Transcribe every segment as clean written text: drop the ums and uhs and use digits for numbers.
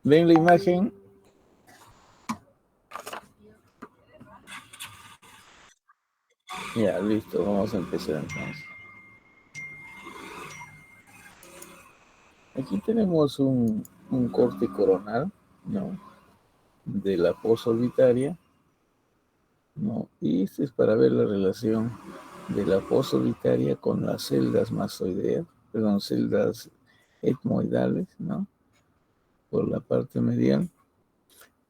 ¿Ven la imagen? Ya, listo, vamos a empezar entonces. Aquí tenemos un corte coronal, ¿no? De la posolitaria, ¿no? Y este es para ver la relación de la posolitaria con las celdas mastoideas, perdón, celdas etmoidales, ¿no? Por la parte medial.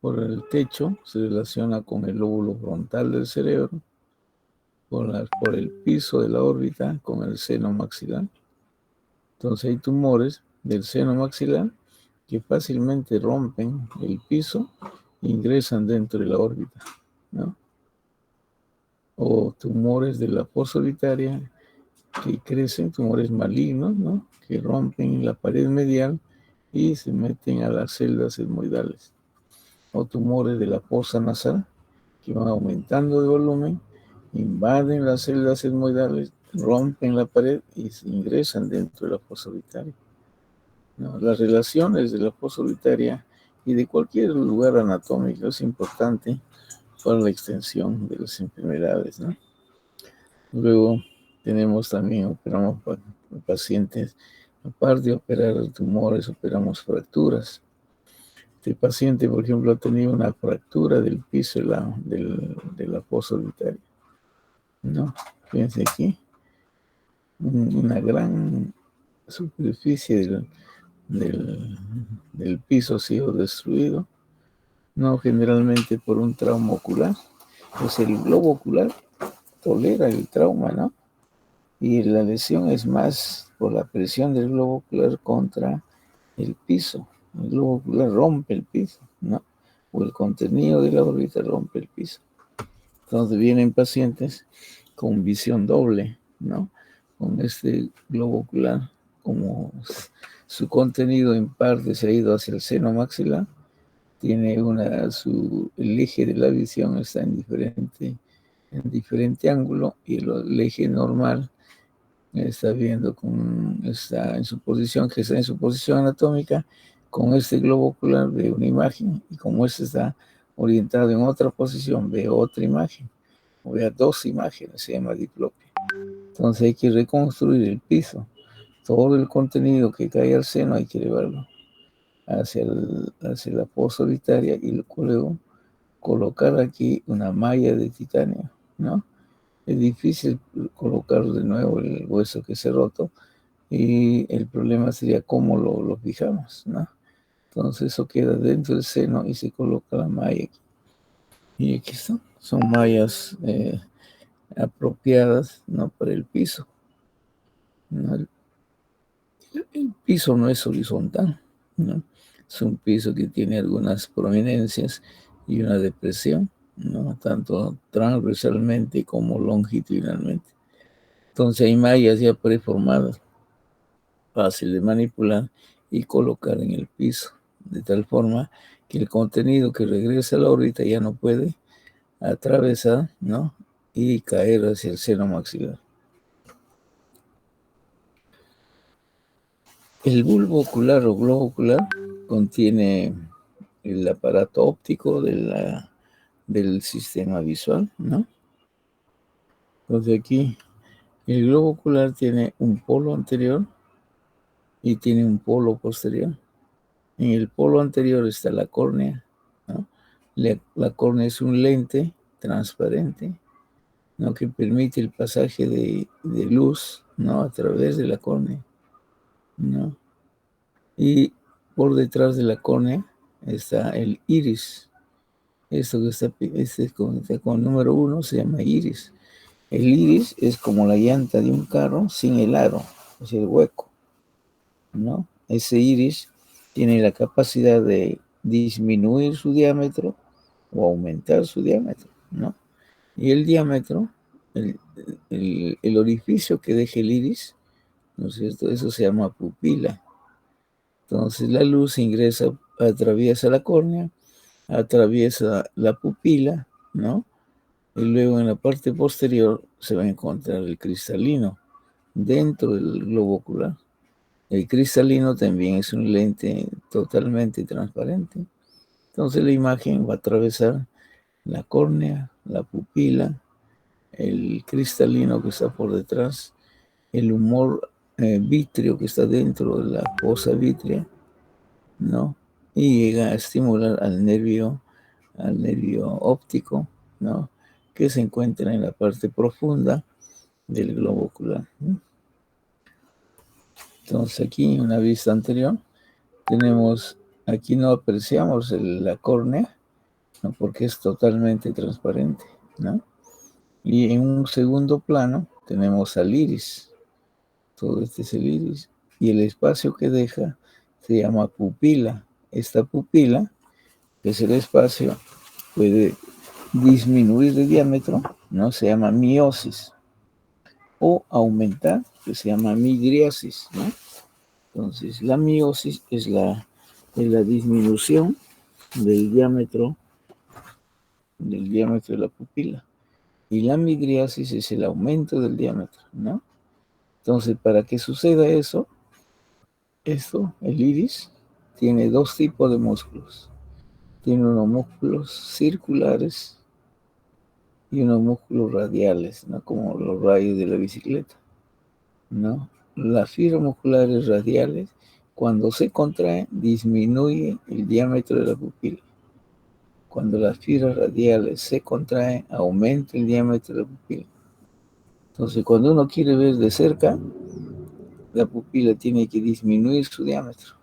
Por el techo se relaciona con el lóbulo frontal del cerebro, por el piso de la órbita con el seno maxilar. Entonces hay tumores del seno maxilar que fácilmente rompen el piso e ingresan dentro de la órbita, ¿no? O tumores de la posolitaria que crecen, tumores malignos, ¿no? Que rompen la pared medial y se meten a las celdas etmoidales. O tumores de la fosa nasal que van aumentando de volumen, invaden las celdas etmoidales, rompen la pared y se ingresan dentro de la posolitaria. ¿No? Las relaciones de la posolitaria y de cualquier lugar anatómico es importante para la extensión de las enfermedades, ¿no? Luego tenemos también, operamos pacientes, aparte de operar tumores, operamos fracturas. Este paciente, por ejemplo, ha tenido una fractura del piso de la posolitaria, ¿no? Fíjense aquí, una gran superficie del piso ha sido destruido, no generalmente por un trauma ocular, pues el globo ocular tolera el trauma, ¿no? Y la lesión es más por la presión del globo ocular contra el piso. El globo ocular rompe el piso, ¿no? O el contenido de la órbita rompe el piso. Entonces vienen pacientes con visión doble, ¿no? Con este globo ocular, como su contenido en parte se ha ido hacia el seno maxilar, tiene el eje de la visión está en diferente ángulo y el eje normal está viendo está en su posición, que está en su posición anatómica, con este globo ocular ve una imagen, y como este está orientado en otra posición, ve otra imagen, o ve dos imágenes, se llama diplopia. Entonces hay que reconstruir el piso, todo el contenido que cae al seno hay que llevarlo hacia la posolitaria y luego colocar aquí una malla de titanio, ¿no? Es difícil colocar de nuevo el hueso que se ha roto y el problema sería cómo lo fijamos, ¿no? Entonces eso queda dentro del seno y se coloca la malla aquí. Y aquí son mallas apropiadas, ¿no? Para el piso, ¿no? El piso no es horizontal, ¿no? Es un piso que tiene algunas prominencias y una depresión, ¿no? Tanto transversalmente como longitudinalmente. Entonces hay mallas ya preformadas, fácil de manipular y colocar en el piso, de tal forma que el contenido que regresa a la órbita ya no puede atravesar, ¿no? Y caer hacia el seno maxilar. El bulbo ocular o globo ocular contiene el aparato óptico del sistema visual, ¿no? Entonces aquí el globo ocular tiene un polo anterior y tiene un polo posterior. En el polo anterior está la córnea, ¿no? La córnea es un lente transparente, ¿no? Que permite el pasaje de luz, ¿no? A través de la córnea, ¿no? Y por detrás de la córnea está el iris. Esto que está con el número 1 se llama iris. El iris es como la llanta de un carro sin el aro, es el hueco, ¿no? Ese iris tiene la capacidad de disminuir su diámetro o aumentar su diámetro, ¿no? Y el diámetro, el orificio que deja el iris, ¿no es cierto? Eso se llama pupila. Entonces la luz ingresa, atraviesa la córnea, atraviesa la pupila, ¿no? Y luego en la parte posterior se va a encontrar el cristalino dentro del globo ocular. El cristalino también es un lente totalmente transparente. Entonces la imagen va a atravesar la córnea, la pupila, el cristalino que está por detrás, el humor vítreo que está dentro de la fosa vítrea, ¿no? Y llega a estimular al nervio óptico, ¿no? Que se encuentra en la parte profunda del globo ocular, ¿no? Entonces aquí en una vista anterior tenemos, aquí no apreciamos la córnea, ¿no? Porque es totalmente transparente, ¿no? Y en un segundo plano tenemos al iris, todo este es el iris, y el espacio que deja se llama pupila. Esta pupila, que es el espacio, puede disminuir de diámetro, ¿no? Se llama miosis, o aumentar, que se llama midriasis, ¿no? Entonces, la miosis es la disminución del diámetro de la pupila. Y la midriasis es el aumento del diámetro, ¿no? Entonces, para que suceda eso, el iris, tiene dos tipos de músculos. Tiene unos músculos circulares y unos músculos radiales, ¿no? Como los rayos de la bicicleta, ¿no? Las fibras musculares radiales, cuando se contraen, disminuye el diámetro de la pupila. Cuando las fibras radiales se contraen, aumenta el diámetro de la pupila. Entonces, cuando uno quiere ver de cerca, la pupila tiene que disminuir su diámetro.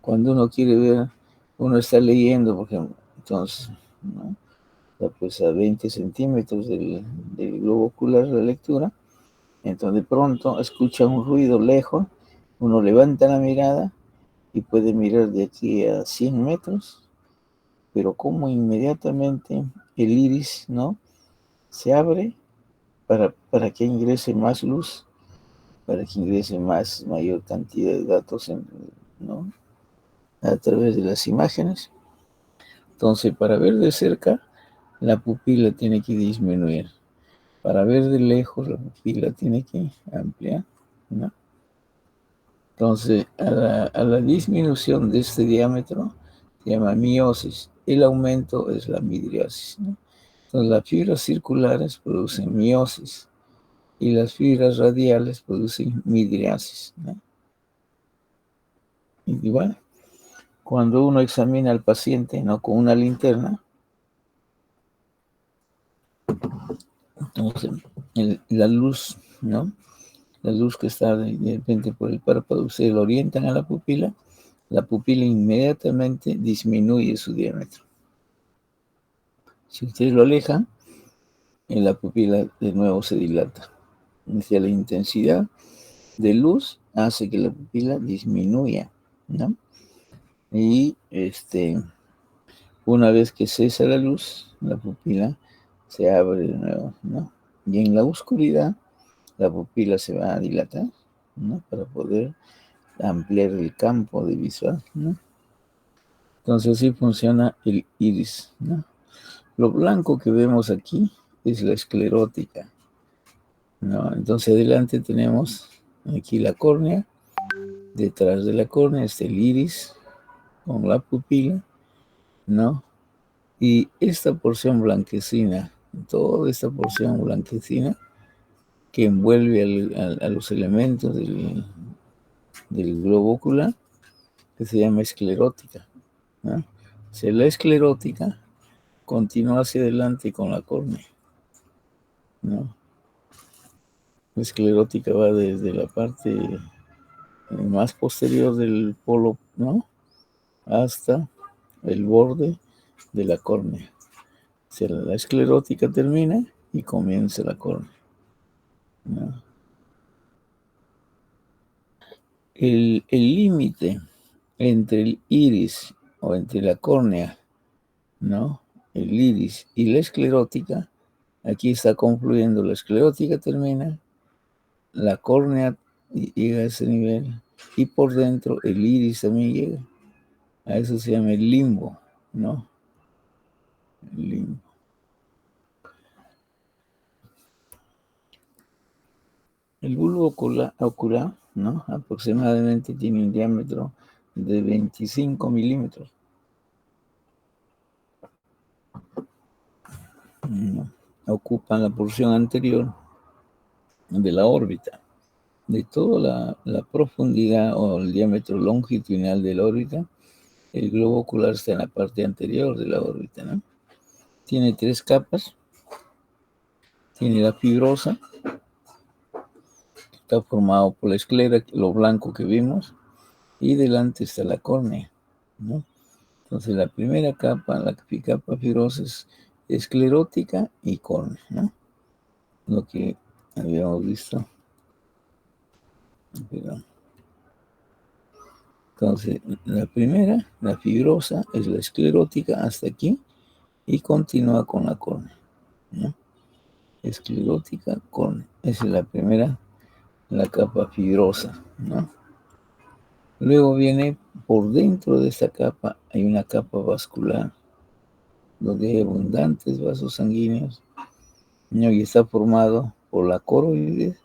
Cuando uno quiere ver, uno está leyendo, por ejemplo, entonces, ¿no? Pues a 20 centímetros del globo ocular de la lectura, entonces de pronto escucha un ruido lejos, uno levanta la mirada y puede mirar de aquí a 100 metros, pero como inmediatamente el iris, ¿no? Se abre para que ingrese más luz, para que ingrese mayor cantidad de datos, ¿no? A través de las imágenes. Entonces, para ver de cerca, la pupila tiene que disminuir. Para ver de lejos, la pupila tiene que ampliar, ¿no? Entonces, a la disminución de este diámetro se llama miosis. El aumento es la midriasis, ¿no? Entonces, las fibras circulares producen miosis y las fibras radiales producen midriasis, ¿no? Igual, cuando uno examina al paciente, ¿no? Con una linterna, entonces, la luz, ¿no? La luz que está de repente por el párpado, ustedes lo orientan a la pupila inmediatamente disminuye su diámetro. Si ustedes lo alejan, la pupila de nuevo se dilata. O sea, la intensidad de luz hace que la pupila disminuya, ¿no? Y una vez que cesa la luz, la pupila se abre de nuevo, ¿no? Y en la oscuridad, la pupila se va a dilatar, ¿no? Para poder ampliar el campo de visual, ¿no? Entonces así funciona el iris, ¿no? Lo blanco que vemos aquí es la esclerótica, ¿no? Entonces adelante tenemos aquí la córnea, detrás de la córnea está el iris con la pupila, ¿no? Y esta porción blanquecina, toda esta porción blanquecina que envuelve a los elementos del globo ocular, que se llama esclerótica, ¿no? O sea, la esclerótica continúa hacia adelante con la córnea, ¿no? La esclerótica va desde la parte más posterior del polo, ¿no? Hasta el borde de la córnea. O sea, la esclerótica termina y comienza la córnea, ¿no? El límite entre el iris o entre la córnea, ¿no? El iris y la esclerótica, aquí está confluyendo, la esclerótica termina, la córnea llega a ese nivel y por dentro el iris también llega. A eso se llama el limbo, ¿no? El limbo. El bulbo ocular ¿no? Aproximadamente tiene un diámetro de 25 milímetros. Ocupan la porción anterior de la órbita. De toda la profundidad o el diámetro longitudinal de la órbita, el globo ocular está en la parte anterior de la órbita, ¿no? Tiene 3 capas. Tiene la fibrosa, está formado por la esclera, lo blanco que vimos, y delante está la córnea, ¿no? Entonces la primera capa, la capa fibrosa, es esclerótica y córnea, ¿no? Lo que habíamos visto. Entonces, la primera, la fibrosa, es la esclerótica hasta aquí y continúa con la córnea, ¿no? Esclerótica, córnea. Esa es la primera, la capa fibrosa, ¿no? Luego viene por dentro de esta capa, hay una capa vascular, donde hay abundantes vasos sanguíneos, ¿no? Y está formado por la coroides,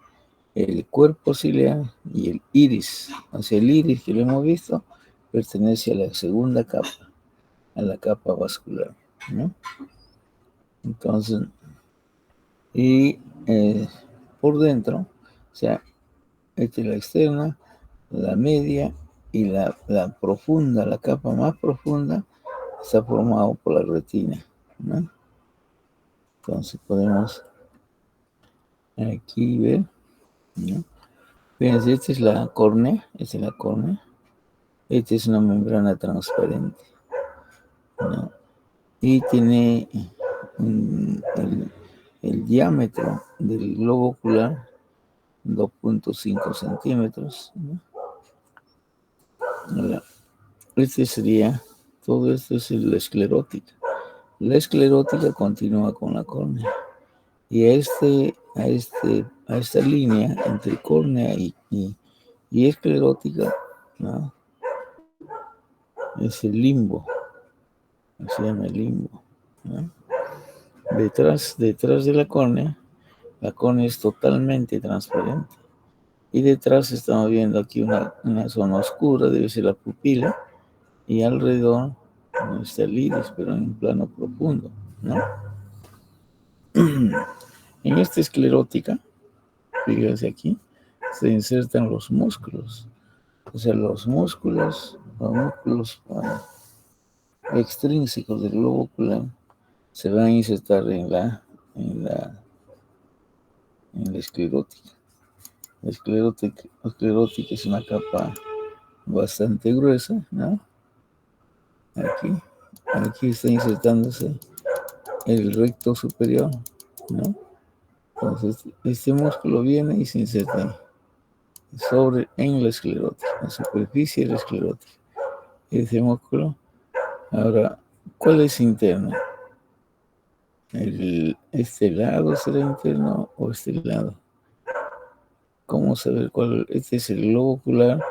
el cuerpo ciliar y el iris. O sea, el iris que lo hemos visto pertenece a la segunda capa, a la capa vascular, ¿no? Entonces, y por dentro, o sea, esta es la externa, la media y la profunda, la capa más profunda, está formado por la retina, ¿no? Entonces podemos aquí ver, ¿no? Fíjense, esta es la córnea, esta es la córnea, esta es una membrana transparente, ¿no? Y tiene el diámetro del globo ocular 2.5 centímetros, ¿no? Ahora, este sería, todo esto es la esclerótica. La esclerótica continúa con la córnea. Y a esta línea entre córnea y esclerótica, ¿no? Es el limbo, se llama el limbo, ¿no? Detrás de la córnea es totalmente transparente. Y detrás estamos viendo aquí una zona oscura, debe ser la pupila, y alrededor no está el iris, pero en un plano profundo, ¿no? En esta esclerótica, fíjense aquí, se insertan los músculos. O sea, los músculos extrínsecos del globo ocular se van a insertar en la esclerótica. La esclerótica es una capa bastante gruesa, ¿no? Aquí está insertándose el recto superior, ¿no? Entonces, este músculo viene y se inserta en la esclerótica, en la superficie de la esclerótica. Ese músculo. Ahora, ¿cuál es interno? ¿Este lado será interno o este lado? ¿Cómo saber cuál? Este es el globo ocular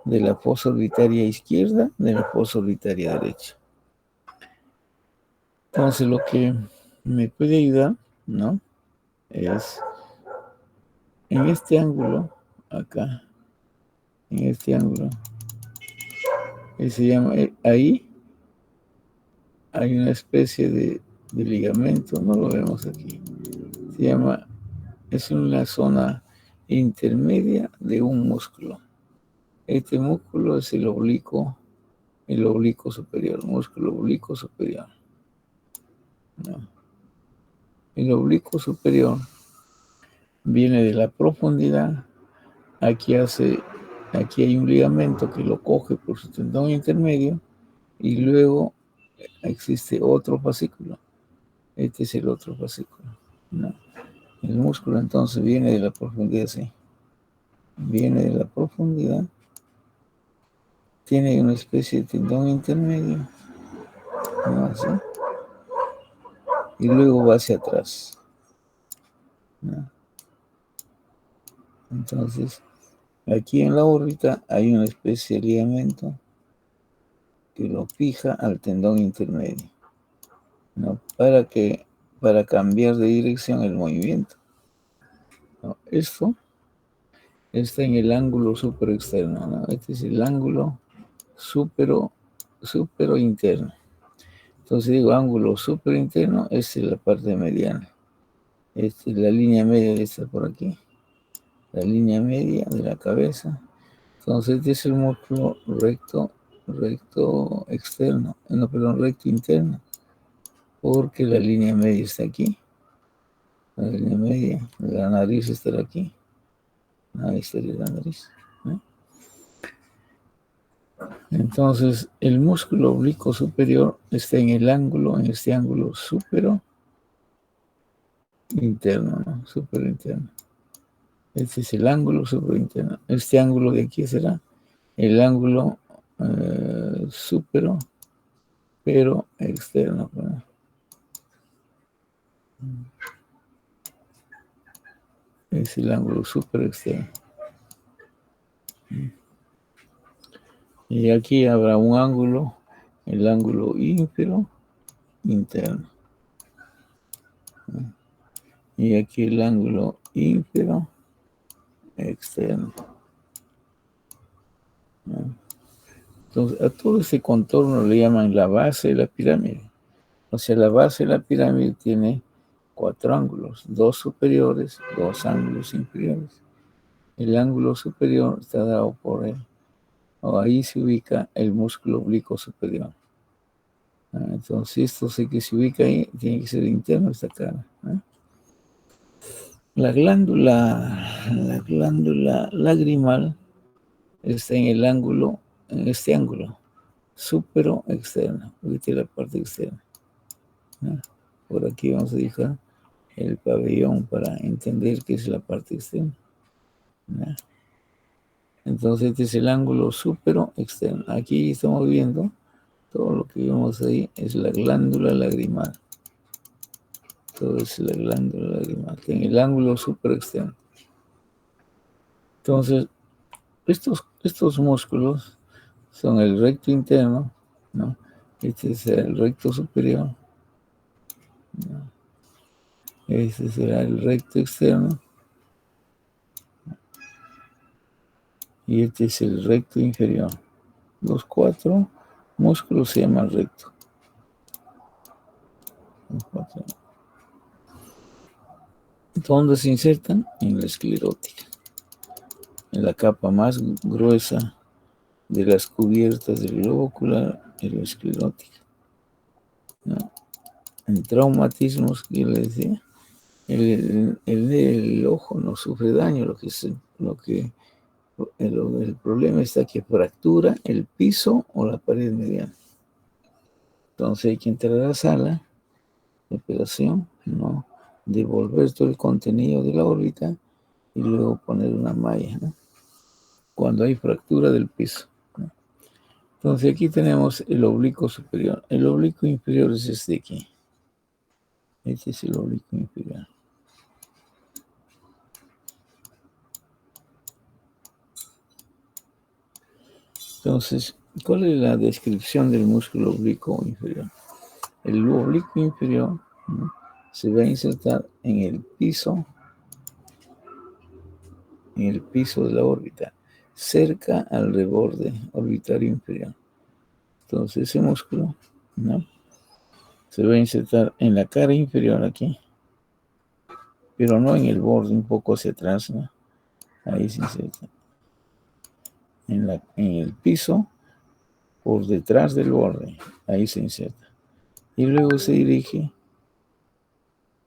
de la fosa orbitaria izquierda, de la fosa orbitaria derecha. Entonces, lo que me puede ayudar, ¿no? Es en este ángulo, acá, en este ángulo, se llama, ahí hay una especie de ligamento, no lo vemos aquí, se llama, es una zona intermedia de un músculo. Este músculo es el oblicuo superior, músculo oblicuo superior, ¿no? El oblicuo superior viene de la profundidad. Aquí hay un ligamento que lo coge por su tendón intermedio y luego existe otro fascículo. Este es el otro fascículo, ¿no? El músculo entonces viene de la profundidad, sí. Viene de la profundidad. Tiene una especie de tendón intermedio, ¿no? Así. Y luego va hacia atrás, ¿no? Entonces, aquí en la órbita hay una especie de ligamento que lo fija al tendón intermedio, ¿no? Para cambiar de dirección el movimiento, ¿no? Esto está en el ángulo superexterno, ¿no? Este es el ángulo supero interno. Entonces digo ángulo superinterno, esta es la parte mediana. Esta es la línea media de esta por aquí. La línea media de la cabeza. Entonces este es el músculo recto externo. No, perdón, recto interno. Porque la línea media está aquí. La línea media de la nariz estará aquí. Ahí estaría la nariz. ¿Eh? Entonces, el músculo oblicuo superior está en el ángulo, en este ángulo supero interno, ¿no? Superinterno. Este es el ángulo superinterno. Este ángulo de aquí será el ángulo supero, pero externo. ¿No? Es el ángulo super externo. Y aquí habrá un ángulo, el ángulo ínfero interno. Y aquí el ángulo ínfero externo. Entonces, a todo ese contorno le llaman la base de la pirámide. O sea, la base de la pirámide tiene 4 ángulos, 2 superiores, 2 ángulos inferiores. El ángulo superior está dado por él, o ahí se ubica el músculo oblicuo superior. Entonces, esto sé que se ubica ahí, tiene que ser interno esta cara. La glándula lagrimal está en el ángulo, en este ángulo, supero externo, ahorita la parte externa. Por aquí vamos a dejar el pabellón para entender qué es la parte externa. Entonces este es el ángulo supero externo. Aquí estamos viendo, todo lo que vemos ahí es la glándula lagrimal. Todo es la glándula lagrimal, en el ángulo supero externo. Entonces, estos músculos son el recto interno, ¿no? Este es el recto superior, ¿no? Este será el recto externo. Y este es el recto inferior. Los 4 músculos se llaman recto. Los 4. ¿Dónde se insertan? En la esclerótica. En la capa más gruesa de las cubiertas del globo ocular, en la esclerótica. ¿No? En traumatismos, que yo les decía, el ojo no sufre daño, el problema está que fractura el piso o la pared mediana. Entonces hay que entrar a la sala de operación, ¿no? Devolver todo el contenido de la órbita y luego poner una malla, ¿no? Cuando hay fractura del piso, ¿no? Entonces aquí tenemos el oblicuo superior. El oblicuo inferior es este de aquí. Este es el oblicuo inferior. Entonces, ¿cuál es la descripción del músculo oblicuo inferior? El oblicuo inferior, ¿no?, se va a insertar en el piso de la órbita, cerca al reborde orbitario inferior. Entonces ese músculo, ¿no?, se va a insertar en la cara inferior aquí, pero no en el borde, un poco hacia atrás, ¿no? Ahí se inserta. En el piso, por detrás del borde, ahí se inserta. Y luego se dirige,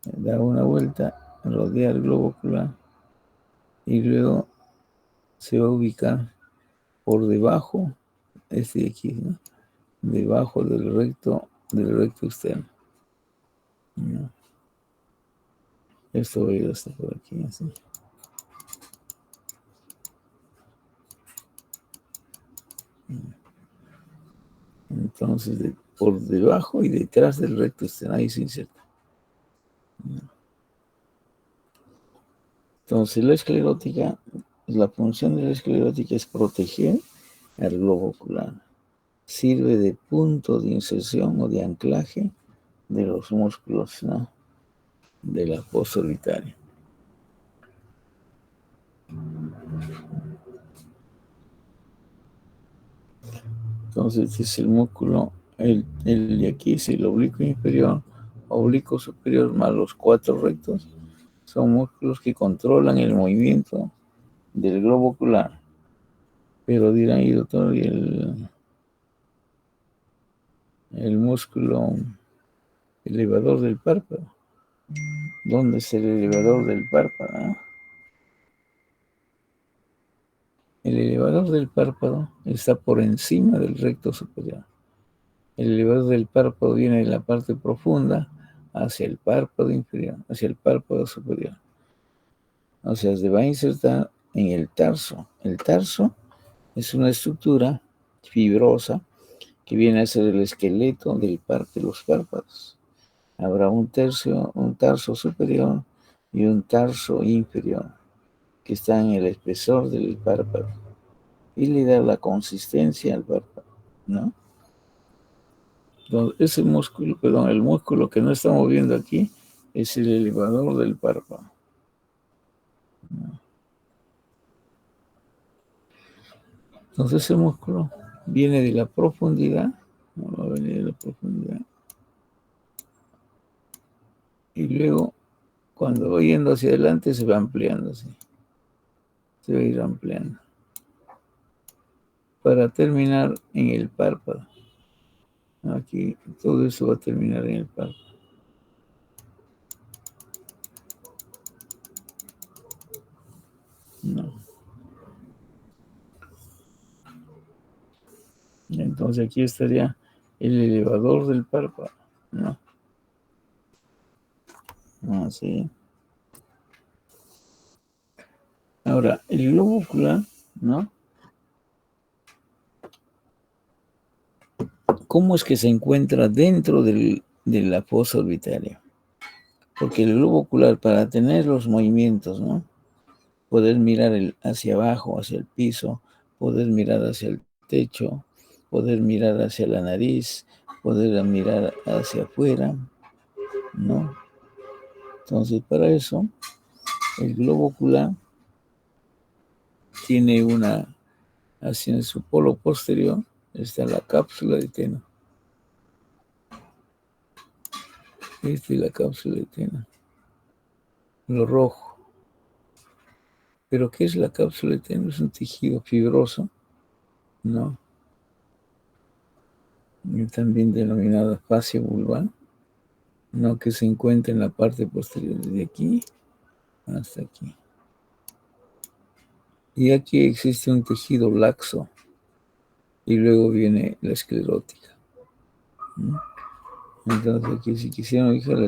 da una vuelta, rodea el globo ocular, y luego se va a ubicar por debajo, este de aquí, ¿no?, debajo del recto externo, ¿no? Esto va a ir hasta por aquí, así. Entonces, por debajo y detrás del recto externo, ahí se inserta. Entonces, la función de la esclerótica es proteger al globo ocular. Sirve de punto de inserción o de anclaje de los músculos, ¿no?, de la fosa orbitaria. Entonces, este es el músculo, el de aquí es el oblicuo inferior, oblicuo superior más los 4 rectos. Son músculos que controlan el movimiento del globo ocular. Pero dirán, y doctor, ¿y el músculo elevador del párpado? ¿Dónde es el elevador del párpado? El elevador del párpado está por encima del recto superior. El elevador del párpado viene de la parte profunda hacia el párpado inferior, hacia el párpado superior. O sea, se va a insertar en el tarso. El tarso es una estructura fibrosa que viene a ser el esqueleto de los párpados. Habrá un tarso superior y un tarso inferior que está en el espesor del párpado y le da la consistencia al párpado, ¿no? Entonces, ese músculo, perdón, el músculo que no estamos viendo aquí es el elevador del párpado, ¿no? Entonces, ese músculo viene de la profundidad, ¿no? Va a venir de la profundidad, y luego, cuando va yendo hacia adelante, se va ampliando, así. Se va a ir ampliando, para terminar en el párpado. Aquí, todo eso va a terminar en el párpado. No. Entonces aquí estaría el elevador del párpado, ¿no? Así. Ahora, el globo ocular, ¿no? ¿Cómo es que se encuentra dentro de la fosa orbitaria? Porque el globo ocular, para tener los movimientos, ¿no? Poder mirar hacia abajo, hacia el piso, poder mirar hacia el techo, poder mirar hacia la nariz, poder mirar hacia afuera, ¿no? Entonces, para eso, el globo ocular tiene hacia su polo posterior, está la cápsula de Tena. Esta es la cápsula de Tena. Lo rojo. ¿Pero qué es la cápsula de Tena? Es un tejido fibroso, ¿no? Y también denominada fascia vulvar, ¿no? Que se encuentra en la parte posterior, desde aquí hasta aquí. Y aquí existe un tejido laxo, y luego viene la esclerótica, ¿no? Entonces aquí, si quisiéramos dibujar la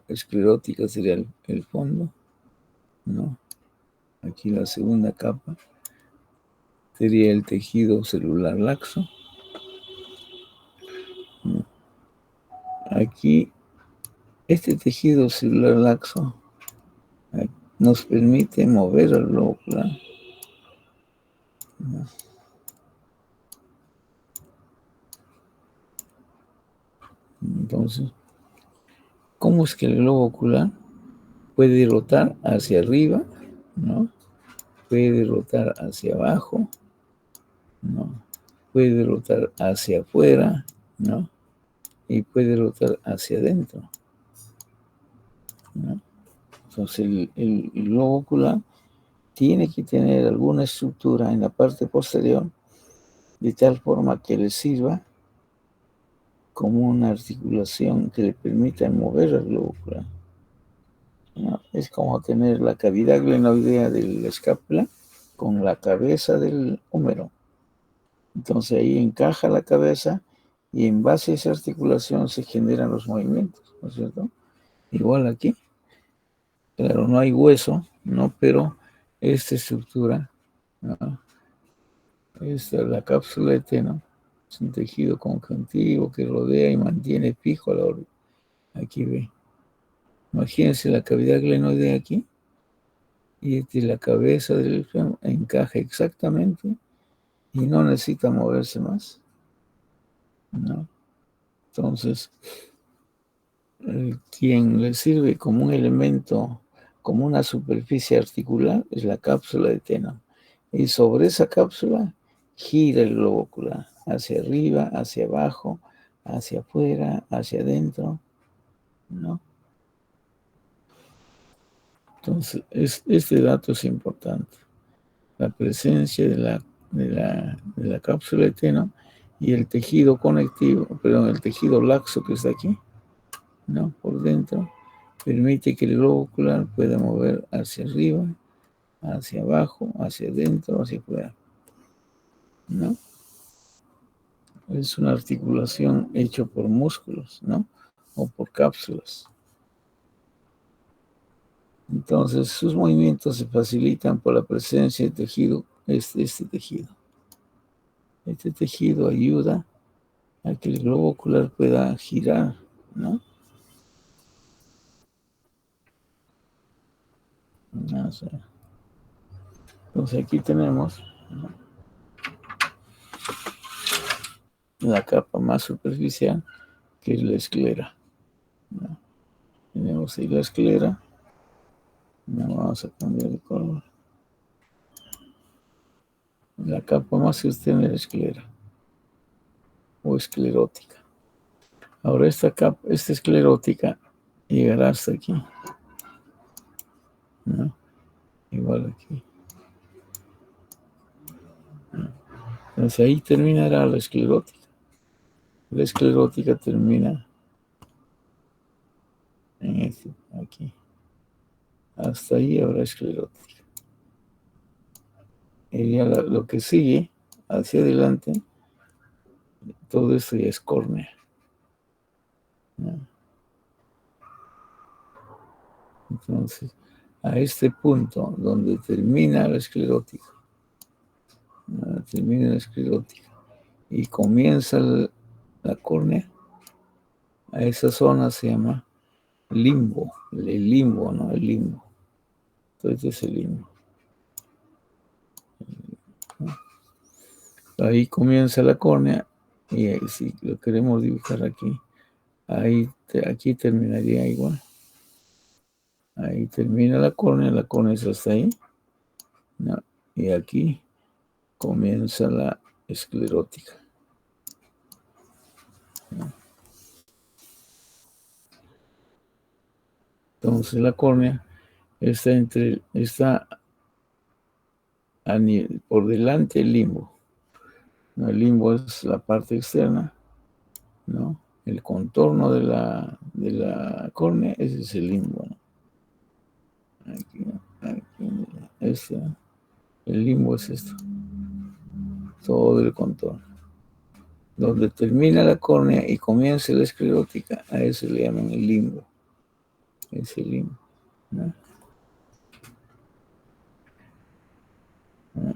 esclerótica sería el fondo, ¿no? Aquí la segunda capa sería el tejido celular laxo. Aquí, este tejido celular laxo nos permite mover el globo ocular, ¿no? Entonces, ¿cómo es que el globo ocular puede rotar hacia arriba, ¿no? Puede rotar hacia abajo, ¿no? Puede rotar hacia afuera, ¿no? Y puede rotar hacia adentro, ¿no? Entonces, el globo ocular tiene que tener alguna estructura en la parte posterior de tal forma que le sirva como una articulación que le permita mover el globo ocular, ¿no? Es como tener la cavidad glenoidea de la escápula con la cabeza del húmero. Entonces ahí encaja la cabeza y en base a esa articulación se generan los movimientos, ¿no es cierto? Igual aquí, claro, no hay hueso, ¿no? Pero esta estructura, ¿no? Esta es la cápsula de Teno, es un tejido conjuntivo que rodea y mantiene fijo la órbita. Aquí ve. Imagínense la cavidad glenoidea aquí, y la cabeza del fémur encaja exactamente y no necesita moverse más, ¿no? Entonces, quien le sirve como un elemento, como una superficie articular, es la cápsula de Teno. Y sobre esa cápsula gira el globo ocular hacia arriba, hacia abajo, hacia afuera, hacia adentro, ¿no? Entonces, este dato es importante. La presencia de la cápsula de T, ¿no? Y el tejido conectivo, perdón, el tejido laxo que está aquí, ¿no? Por dentro, permite que el globo ocular pueda mover hacia arriba, hacia abajo, hacia adentro, hacia afuera, ¿no? Es una articulación hecha por músculos, ¿no? O por cápsulas. Entonces, sus movimientos se facilitan por la presencia de tejido, este tejido. Este tejido ayuda a que el globo ocular pueda girar, ¿no? Entonces aquí tenemos, ¿no?, la capa más superficial, que es la esclera, ¿no? Tenemos ahí la esclera. No, vamos a cambiar de color. La capa más externa es la esclera o esclerótica. Ahora esta esclerótica llegará hasta aquí, ¿no? Igual aquí. ¿No? Entonces ahí terminará la esclerótica. La esclerótica termina en este, aquí. Hasta ahí habrá esclerótica. Y ya lo que sigue hacia adelante, todo esto ya es córnea, ¿no? Entonces, a este punto donde termina la esclerótica, ¿no?, termina la esclerótica y comienza la córnea, a esa zona se llama limbo, el limbo, ¿no? El limbo. Entonces es el limbo, ¿no? Ahí comienza la córnea y ahí, si lo queremos dibujar aquí, aquí terminaría igual. Ahí termina la córnea está hasta ahí, ¿no? Y aquí comienza la esclerótica, ¿no? Entonces la córnea está por delante del limbo, ¿no? El limbo es la parte externa, ¿no? El contorno de la córnea, ese es el limbo, ¿no? Aquí, el limbo es esto, todo el contorno. Donde termina la córnea y comienza la esclerótica, a eso le llaman el limbo. Es el limbo, ¿no?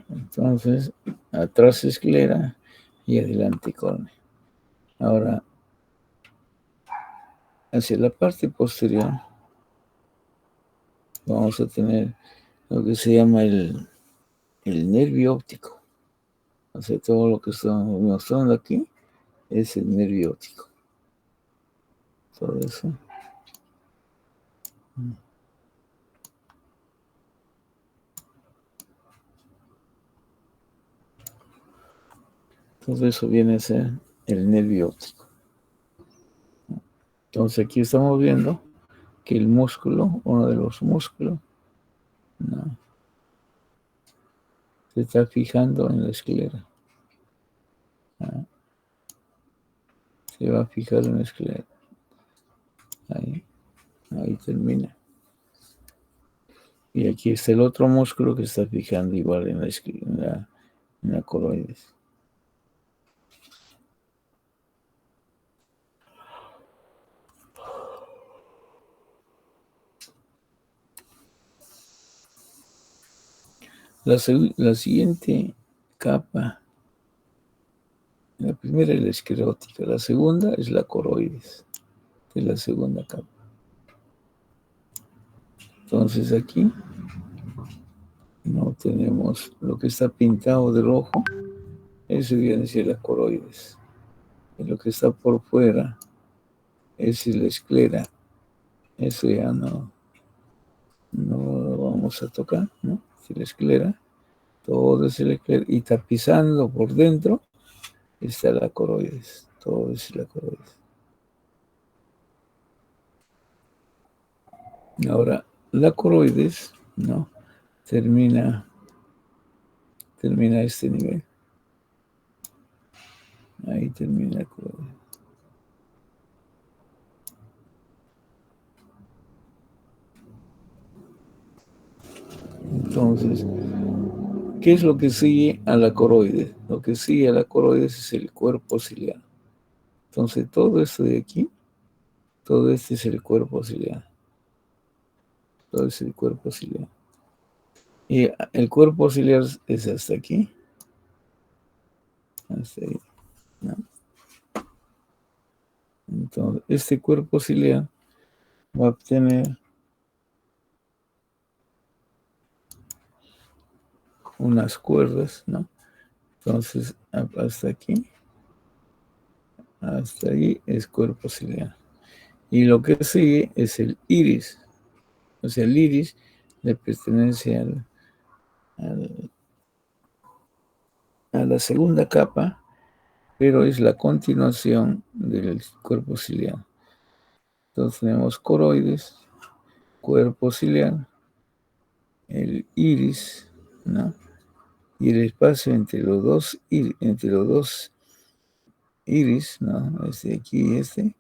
Entonces, atrás esclera y adelante córnea. Ahora, hacia la parte posterior, vamos a tener lo que se llama el nervio óptico. O sea, todo lo que estamos mostrando aquí es el nervio óptico. Todo eso. Todo eso viene a ser el nervio óptico. Entonces aquí estamos viendo que el músculo, uno de los músculos, ¿no?, se está fijando en la esclera, ¿no? Se va a fijar en la esclera. Ahí termina. Y aquí está el otro músculo que está fijando igual en la coroides. La siguiente capa, la primera es la esclerótica, la segunda es la coroides, es la segunda capa. Entonces aquí no tenemos lo que está pintado de rojo, eso viene a ser la coroides. Y lo que está por fuera es la esclera, eso ya no lo vamos a tocar, ¿no? Es la esclera. Todo es el esclero. Y tapizando por dentro está la coroides. Todo es la coroides. Ahora, la coroides, ¿no? Termina este nivel. Ahí termina la coroides. Entonces, ¿qué es lo que sigue a la coroides? Lo que sigue a la coroides es el cuerpo ciliar. Entonces, todo esto de aquí, todo este es el cuerpo ciliar. Todo es el cuerpo ciliar. Y el cuerpo ciliar es hasta aquí. Hasta ahí, ¿no? Entonces, este cuerpo ciliar va a obtener unas cuerdas, ¿no? Entonces, hasta aquí, hasta ahí es cuerpo ciliar. Y lo que sigue es el iris. O sea, el iris le pertenece a la segunda capa, pero es la continuación del cuerpo ciliar. Entonces tenemos coroides, cuerpo ciliar, el iris, ¿no? Y el espacio entre los dos iris, ¿no? Este aquí y este,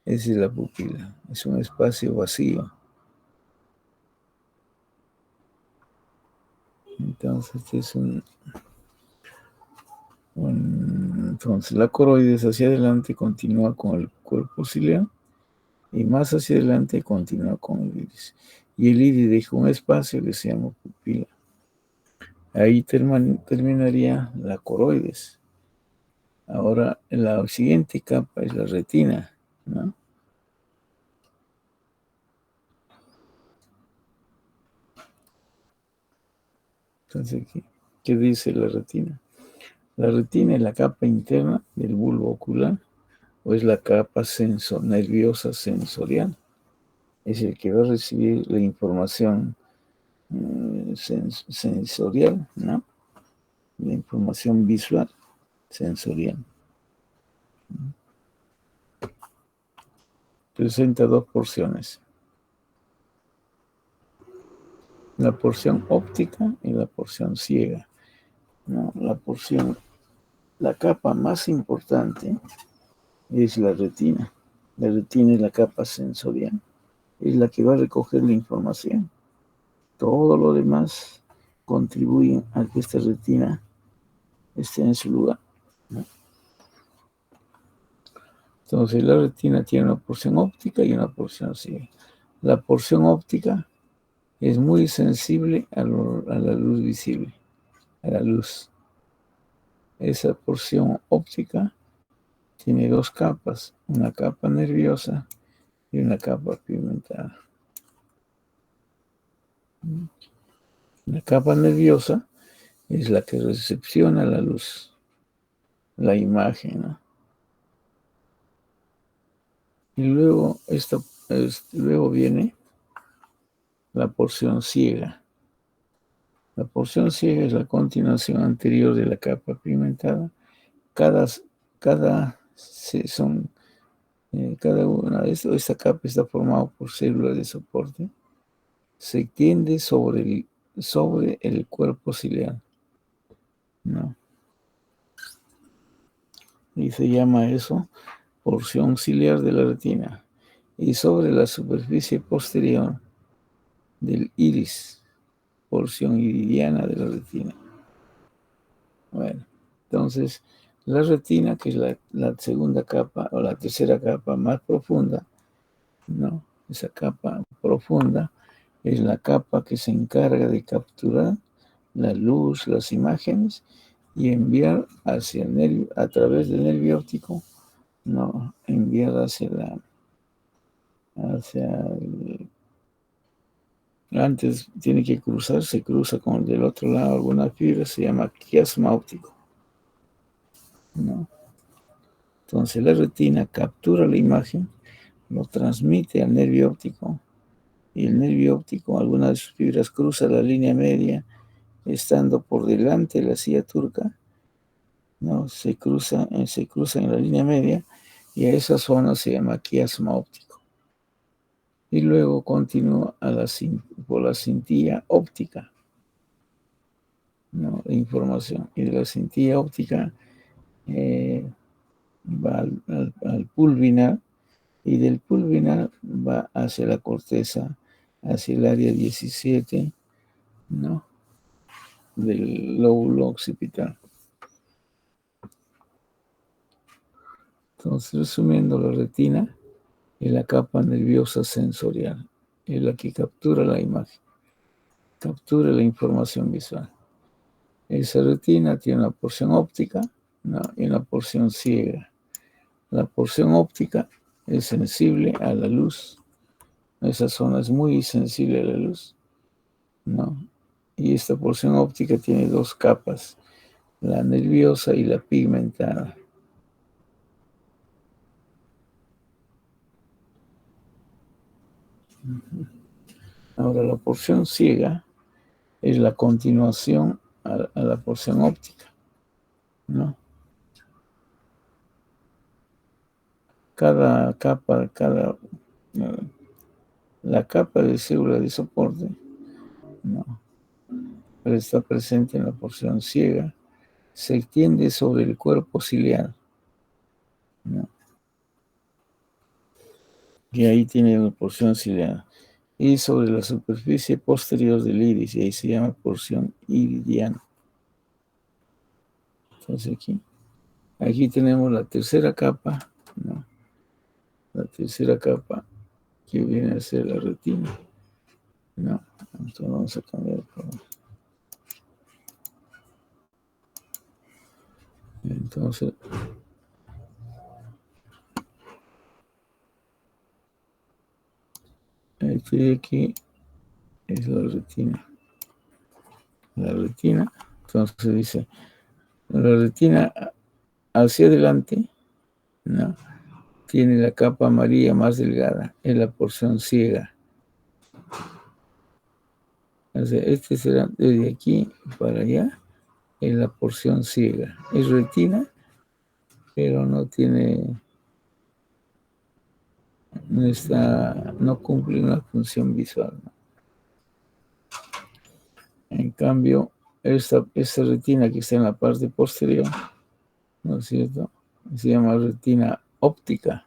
esa es la pupila. Es un espacio vacío. Entonces, este es entonces, la coroides hacia adelante continúa con el cuerpo ciliar y más hacia adelante continúa con el iris. Y el iris deja un espacio que se llama pupila. Ahí terminaría la coroides. Ahora, la siguiente capa es la retina, ¿no? Entonces, ¿qué dice la retina? La retina es la capa interna del bulbo ocular o es la capa nerviosa sensorial. Es el que va a recibir la información sensorial, ¿no? La información visual sensorial. Presenta dos porciones. La porción óptica y la porción ciega. ¿No? La capa más importante es la retina. La retina es la capa sensorial. Es la que va a recoger la información. Todo lo demás contribuye a que esta retina esté en su lugar, ¿no? Entonces la retina tiene una porción óptica y una porción ciega. La porción óptica es muy sensible a la luz visible, a la luz. Esa porción óptica tiene dos capas, una capa nerviosa y una capa pigmentada. La capa nerviosa es la que recepciona la luz, la imagen, ¿no? Y luego, luego viene la porción ciega. La porción ciega es la continuación anterior de la capa pigmentada. Cada una de esta capa está formada por células de soporte. Se extiende sobre el cuerpo ciliar, ¿no? Y se llama eso porción ciliar de la retina. Y sobre la superficie posterior del iris, porción iridiana de la retina. Bueno, entonces la retina, que es la segunda capa o la tercera capa más profunda, ¿no? Esa capa profunda es la capa que se encarga de capturar la luz, las imágenes y enviar hacia el nervio, a través del nervio óptico, no, enviar antes tiene que se cruza con el del otro lado alguna fibra, se llama quiasma óptico, ¿no? Entonces la retina captura la imagen, lo transmite al nervio óptico y el nervio óptico, alguna de sus fibras cruza la línea media estando por delante de la silla turca, ¿no? Se cruza en la línea media y a esa zona se llama quiasma óptico. Y luego continúa por la cintilla óptica, ¿no? De información. Y de la cintilla óptica va al pulvinar, y del pulvinar va hacia la corteza, hacia el área 17, ¿no? Del lóbulo occipital. Entonces, resumiendo, la retina es la capa nerviosa sensorial, es la que captura la imagen, captura la información visual. Esa retina tiene una porción óptica, ¿no? Y una porción ciega. La porción óptica es sensible a la luz. Esa zona es muy sensible a la luz, ¿no? Y esta porción óptica tiene dos capas, la nerviosa y la pigmentada. Ahora, la porción ciega es la continuación a la porción óptica, ¿no? Cada capa, la capa de célula de soporte, ¿no? Pero está presente en la porción ciega, se extiende sobre el cuerpo ciliar, ¿no? Y ahí tiene una porción ciliar. Y sobre la superficie posterior del iris, y ahí se llama porción iridiana. Entonces aquí tenemos la tercera capa, ¿no? La tercera capa que viene a ser la retina, ¿no? Entonces vamos a cambiar. Entonces, aquí es la retina. La retina, entonces dice, la retina hacia adelante, ¿no? Tiene la capa amarilla más delgada, es la porción ciega. O sea, este será desde aquí para allá, es la porción ciega. Es retina, pero no tiene, no cumple una función visual, ¿no? En cambio, esta retina que está en la parte posterior, ¿no es cierto? Se llama retina óptica,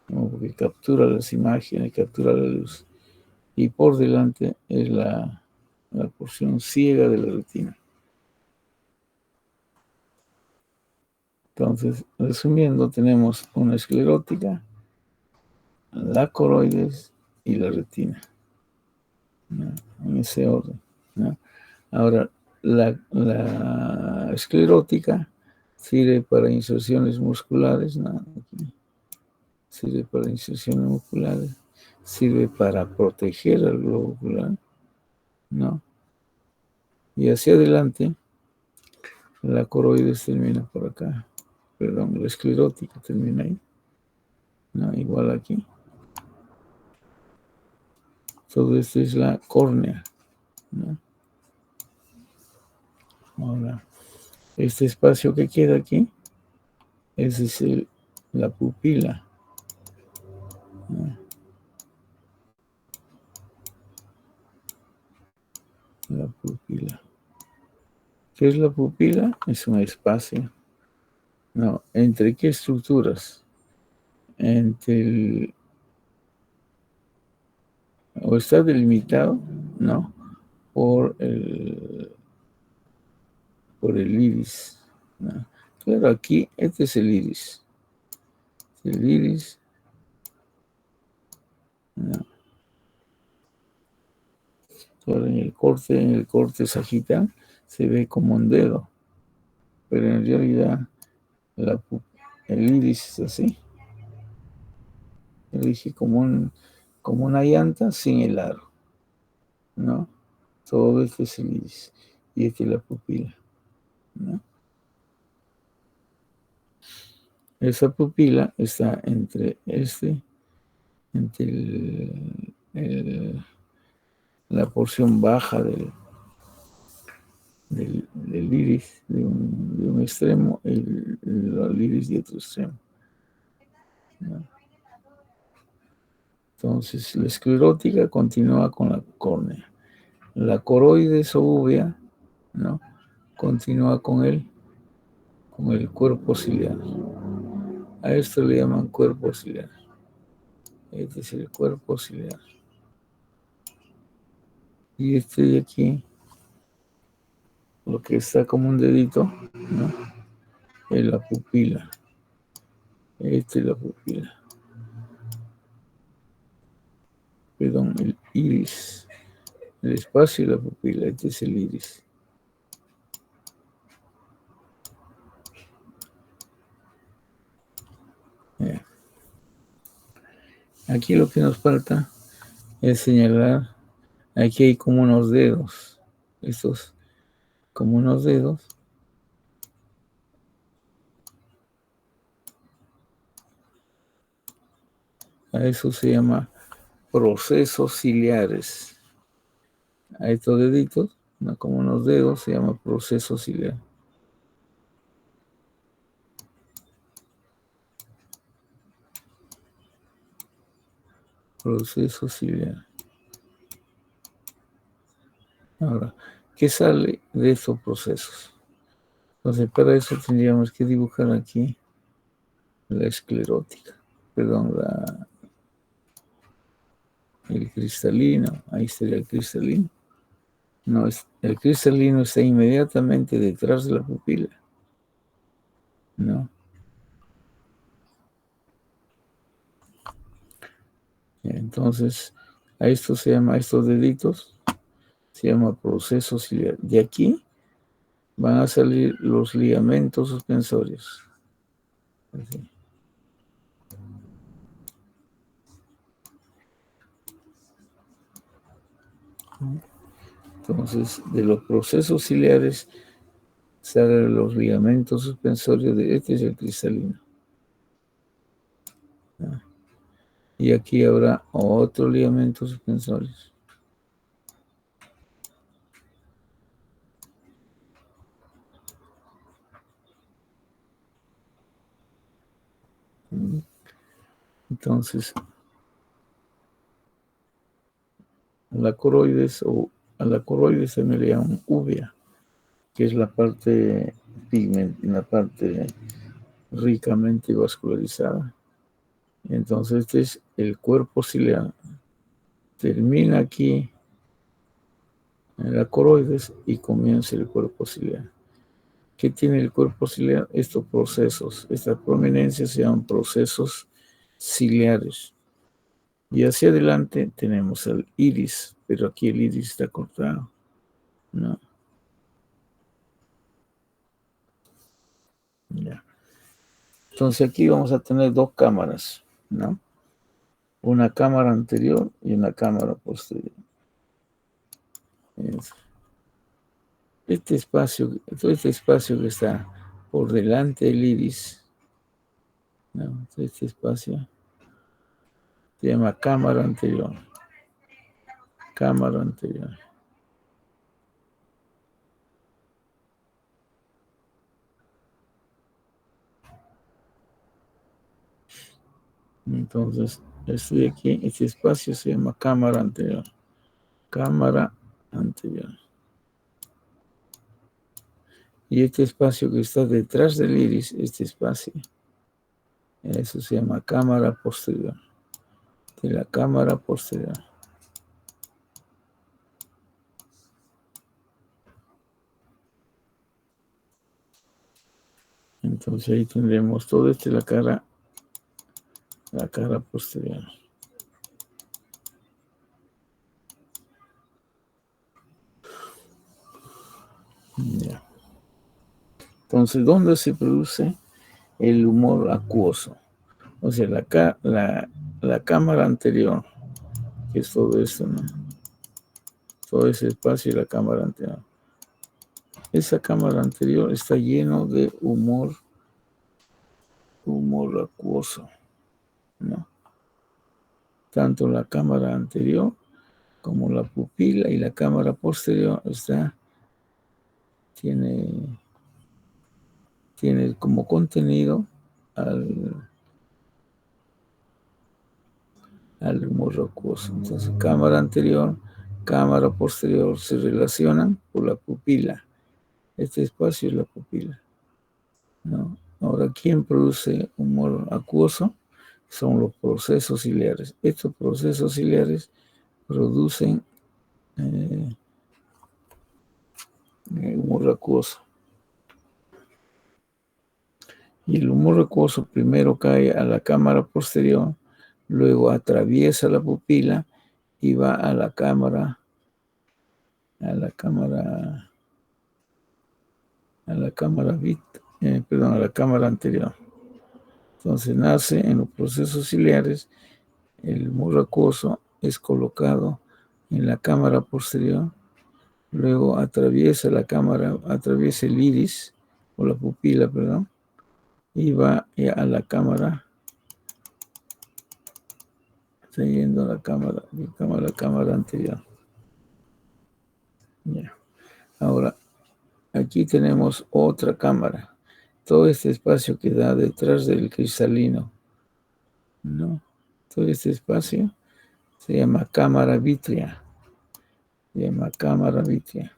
¿no? Porque captura las imágenes, captura la luz. Y por delante es la porción ciega de la retina. Entonces, resumiendo, tenemos una esclerótica, la coroides y la retina, ¿no? En ese orden, ¿no? Ahora, la esclerótica sirve para inserciones musculares, ¿no? Aquí. Sirve para inserciones musculares, sirve para proteger al globo ocular, ¿no? Y hacia adelante, la coroides termina por acá, perdón, la esclerótica termina ahí, ¿no? Igual aquí. Todo esto es la córnea, ¿no? Ahora, este espacio que queda aquí, ese es la pupila, ¿no? La pupila. ¿Qué es la pupila? Es un espacio, ¿no? ¿Entre qué estructuras? O está delimitado, ¿no? Por el iris, ¿no? Claro, aquí, este es el iris. El iris, ¿no? Ahora en el corte sagital se ve como un dedo, pero en realidad el iris es así. Yo dije como una llanta sin el aro, ¿no? Todo esto es el iris y esta es la pupila, ¿no? Esa pupila está entre la porción baja del iris de un extremo, el iris de otro extremo, ¿no? Entonces, la esclerótica continúa con la córnea. La coroides o úvea, ¿no? Continúa con el cuerpo ciliar. A esto le llaman cuerpo ciliar. Este es el cuerpo ciliar. Y este de aquí, lo que está como un dedito, ¿no? Es la pupila. Esta es la pupila. Perdón, el iris. El espacio y la pupila. Este es el iris. Yeah. Aquí lo que nos falta es señalar. Aquí hay como unos dedos. Estos como unos dedos. A eso se llama procesos ciliares. A estos deditos, ¿no? Como unos dedos, se llama proceso ciliar. Proceso ciliar. Ahora, ¿qué sale de estos procesos? Entonces, para eso tendríamos que dibujar aquí la esclerótica. Perdón, el cristalino. Ahí estaría el cristalino. No, el cristalino está inmediatamente detrás de la pupila. ¿No? Entonces, a esto se llama, a estos deditos, se llama proceso ciliar. De aquí van a salir los ligamentos suspensorios. Así. Entonces, de los procesos ciliares salen los ligamentos suspensorios de este es el cristalino. Y aquí habrá otro ligamento suspensorio. Entonces, a la coroides se me le llama úvea, que es la parte la parte ricamente vascularizada. Entonces, este es el cuerpo ciliar. Termina aquí en la coroides y comienza el cuerpo ciliar. ¿Qué tiene el cuerpo ciliar? Estos procesos, estas prominencias se llaman procesos ciliares. Y hacia adelante tenemos el iris, pero aquí el iris está cortado, ¿no? Ya. Entonces aquí vamos a tener dos cámaras, ¿no? Una cámara anterior y una cámara posterior. Todo este espacio que está por delante del iris, ¿no? Este espacio se llama cámara anterior. Cámara anterior. Entonces, estoy aquí, este espacio se llama cámara anterior. Cámara anterior. Y este espacio que está detrás del iris, este espacio, eso se llama cámara posterior. De la cámara posterior. Entonces ahí tendremos todo esto, la cara posterior. Ya. Entonces, ¿dónde se produce el humor acuoso? O sea, la cámara anterior, que es todo esto, ¿no? Todo ese espacio y la cámara anterior. Esa cámara anterior está lleno de humor acuoso, ¿no? Tanto la cámara anterior como la pupila y la cámara posterior está tiene como contenido al humor acuoso. Entonces, cámara anterior, cámara posterior se relacionan por la pupila. Este espacio es la pupila, ¿no? Ahora, ¿quién produce humor acuoso? Son los procesos ciliares. Estos procesos ciliares producen humor acuoso. Y el humor acuoso primero cae a la cámara posterior, luego atraviesa la pupila y va a la cámara anterior. Entonces nace en los procesos ciliares, el humor acuoso es colocado en la cámara posterior, luego atraviesa el iris, o la pupila, perdón, y va a la cámara, está yendo a la cámara anterior. Ya. Ahora, aquí tenemos otra cámara. Todo este espacio que da detrás del cristalino, ¿no? Todo este espacio se llama cámara vítrea. La cámara vítrea.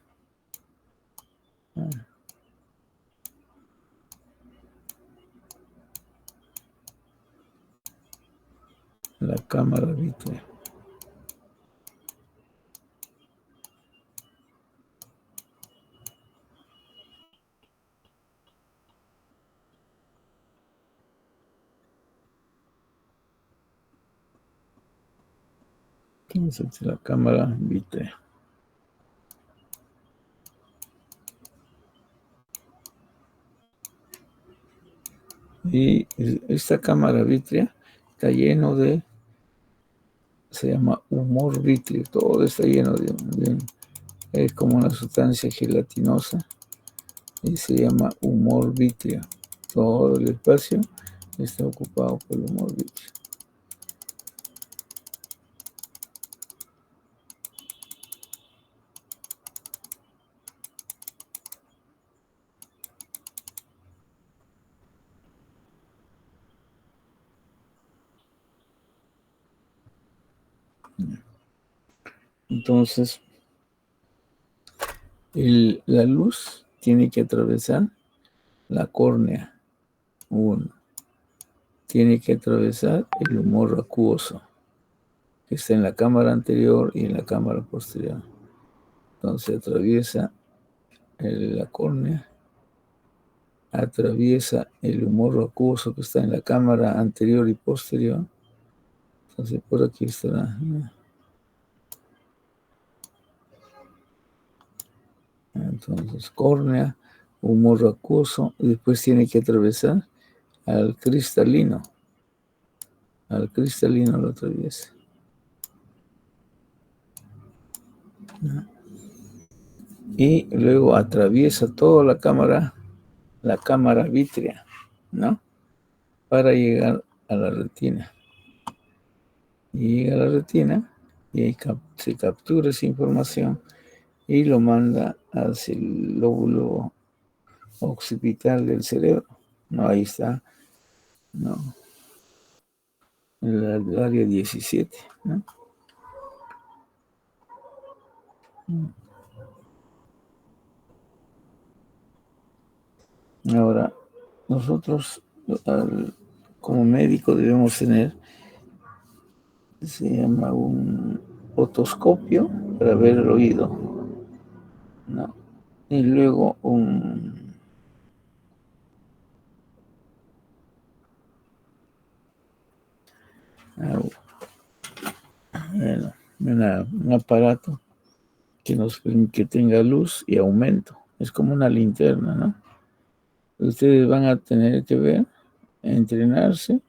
Entonces, la cámara vítrea. Y esta cámara vítrea está lleno se llama humor vítreo. Todo está lleno es como una sustancia gelatinosa y se llama humor vítreo. Todo el espacio está ocupado por el humor vítreo. Entonces, la luz tiene que atravesar la córnea, tiene que atravesar el humor acuoso, que está en la cámara anterior y en la cámara posterior. Entonces atraviesa la córnea, atraviesa el humor acuoso que está en la cámara anterior y posterior. Entonces por aquí estará. Entonces córnea, humor acuoso, y después tiene que atravesar al cristalino. Al cristalino lo atraviesa. Y luego atraviesa toda la cámara vítrea, ¿no? Para llegar a la retina. Y llega a la retina y ahí se captura esa información y lo manda hacia el lóbulo occipital del cerebro. No, ahí está, no, en el área 17, ¿no? Ahora, nosotros como médico debemos tener, se llama un otoscopio para ver el oído, ¿no? Y luego un aparato que tenga luz y aumento. Es como una linterna, ¿no? Ustedes van a tener que entrenarse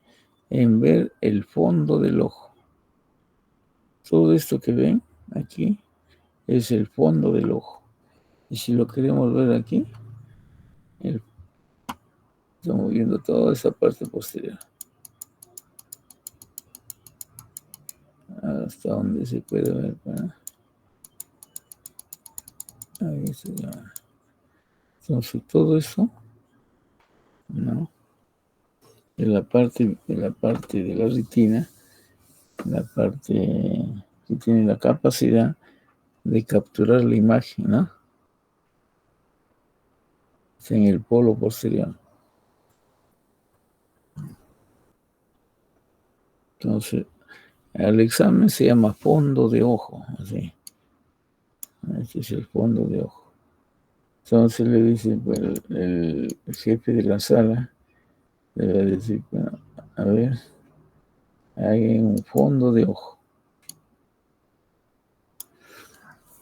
en ver el fondo del ojo. Todo esto que ven aquí es el fondo del ojo. Y si lo queremos ver aquí, estamos viendo toda esa parte posterior. Hasta donde se puede ver. Ahí se llama. Entonces, todo eso, ¿no? De la retina, la parte que tiene la capacidad de capturar la imagen, ¿no? En el polo posterior. Entonces, el examen se llama fondo de ojo, así. Este es el fondo de ojo. Entonces le dice, pues, el jefe de la sala, le va a decir, bueno, a ver, hay un fondo de ojo.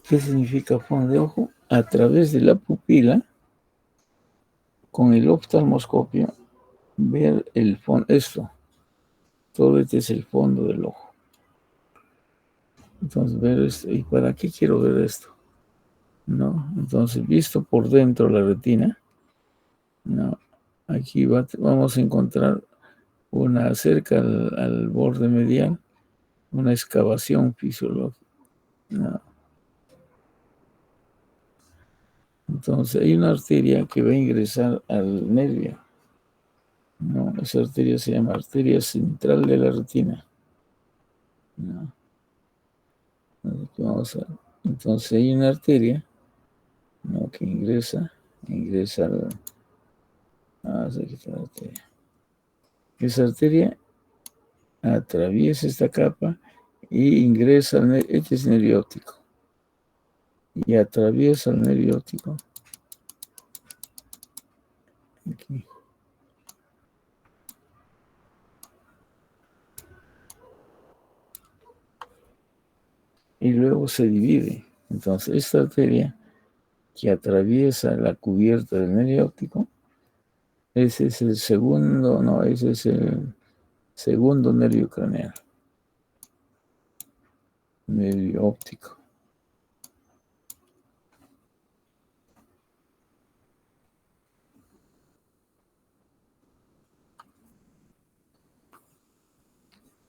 ¿Qué significa fondo de ojo? A través de la pupila, con el oftalmoscopio, ver el fondo, esto, todo este es el fondo del ojo. Entonces, ver esto, ¿y para qué quiero ver esto? ¿No? Entonces, visto por dentro la retina, ¿no? Aquí vamos a encontrar una cerca al borde medial, una excavación fisiológica, ¿no? Entonces, hay una arteria que va a ingresar al nervio, ¿no? Esa arteria se llama arteria central de la retina, ¿no? Entonces, hay una arteria, ¿no? Que ingresa al... aquí está la arteria. Esa arteria atraviesa esta capa y ingresa al nervio, este es nervio óptico, y atraviesa el nervio óptico. Aquí. Y luego se divide. Entonces, esta arteria que atraviesa la cubierta del nervio óptico, ese es el segundo, no, ese es el segundo nervio craneal, nervio óptico.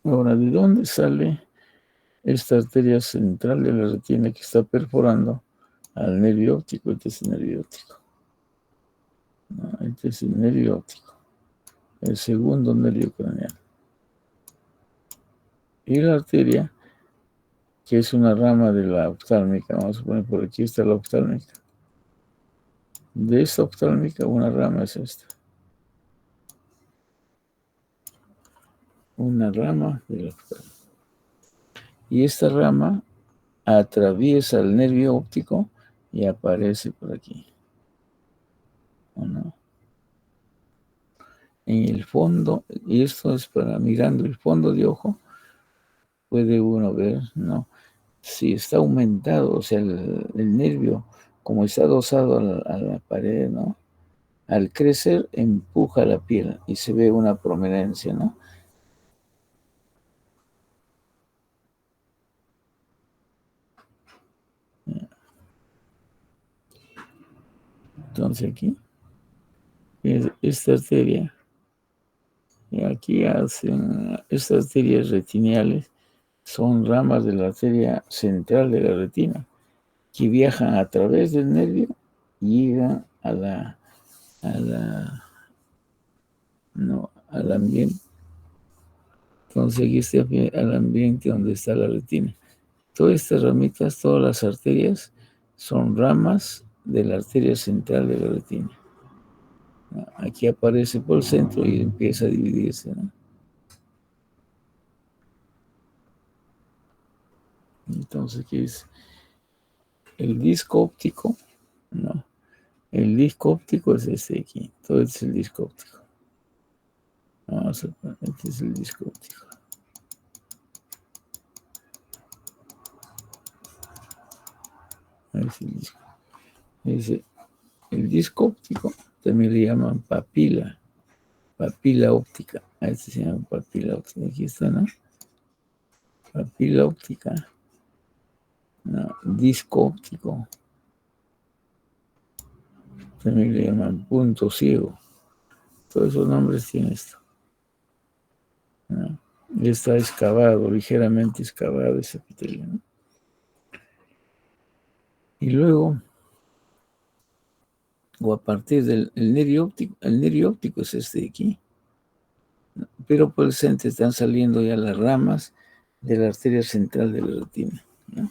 Ahora, ¿de dónde sale esta arteria central de la retina que está perforando al nervio óptico? Este es el nervio óptico. No, este es el nervio óptico, el segundo nervio craneal. Y la arteria, que es una rama de la oftálmica, vamos a poner por aquí está la oftálmica. De esta oftálmica, una rama es esta. Una rama de la oftálmica. Y esta rama atraviesa el nervio óptico y aparece por aquí. ¿O no? En el fondo, y esto es para mirando el fondo de ojo, puede uno ver, ¿no? Si está aumentado, o sea, el nervio, como está adosado a la pared, ¿no? Al crecer, empuja la piel y se ve una prominencia, ¿no? Entonces aquí, esta arteria, y aquí hacen estas arterias retineales, son ramas de la arteria central de la retina, que viajan a través del nervio y llegan no, al ambiente. Entonces aquí está al ambiente donde está la retina. Todas estas ramitas, todas las arterias, son ramas de la arteria central de la retina. Aquí aparece por el centro y empieza a dividirse, ¿no? Entonces, ¿qué es? El disco óptico, ¿no? El disco óptico es este aquí. Todo este es el disco óptico. Vamos a poner, este es el disco óptico. Es el disco. El disco óptico también le llaman papila óptica. A este se llama papila óptica. Aquí está, ¿no? Papila óptica. No, disco óptico. También le llaman punto ciego. Todos esos nombres tienen esto, ¿no? Está excavado, ligeramente excavado ese epitelio, ¿no? Y luego o a partir del el nervio óptico es este de aquí, ¿no? Pero por el centro están saliendo ya las ramas de la arteria central de la retina, ¿no?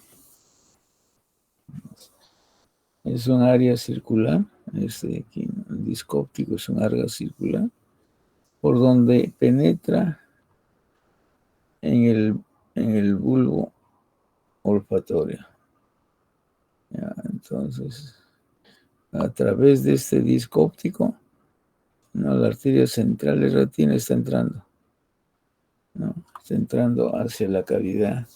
Es un área circular, este de aquí, ¿no? El disco óptico es un área circular por donde penetra en el bulbo olfatorio. ¿Ya? Entonces, a través de este disco óptico, ¿no? La arteria central de la retina está entrando, ¿no? Está entrando hacia la cavidad,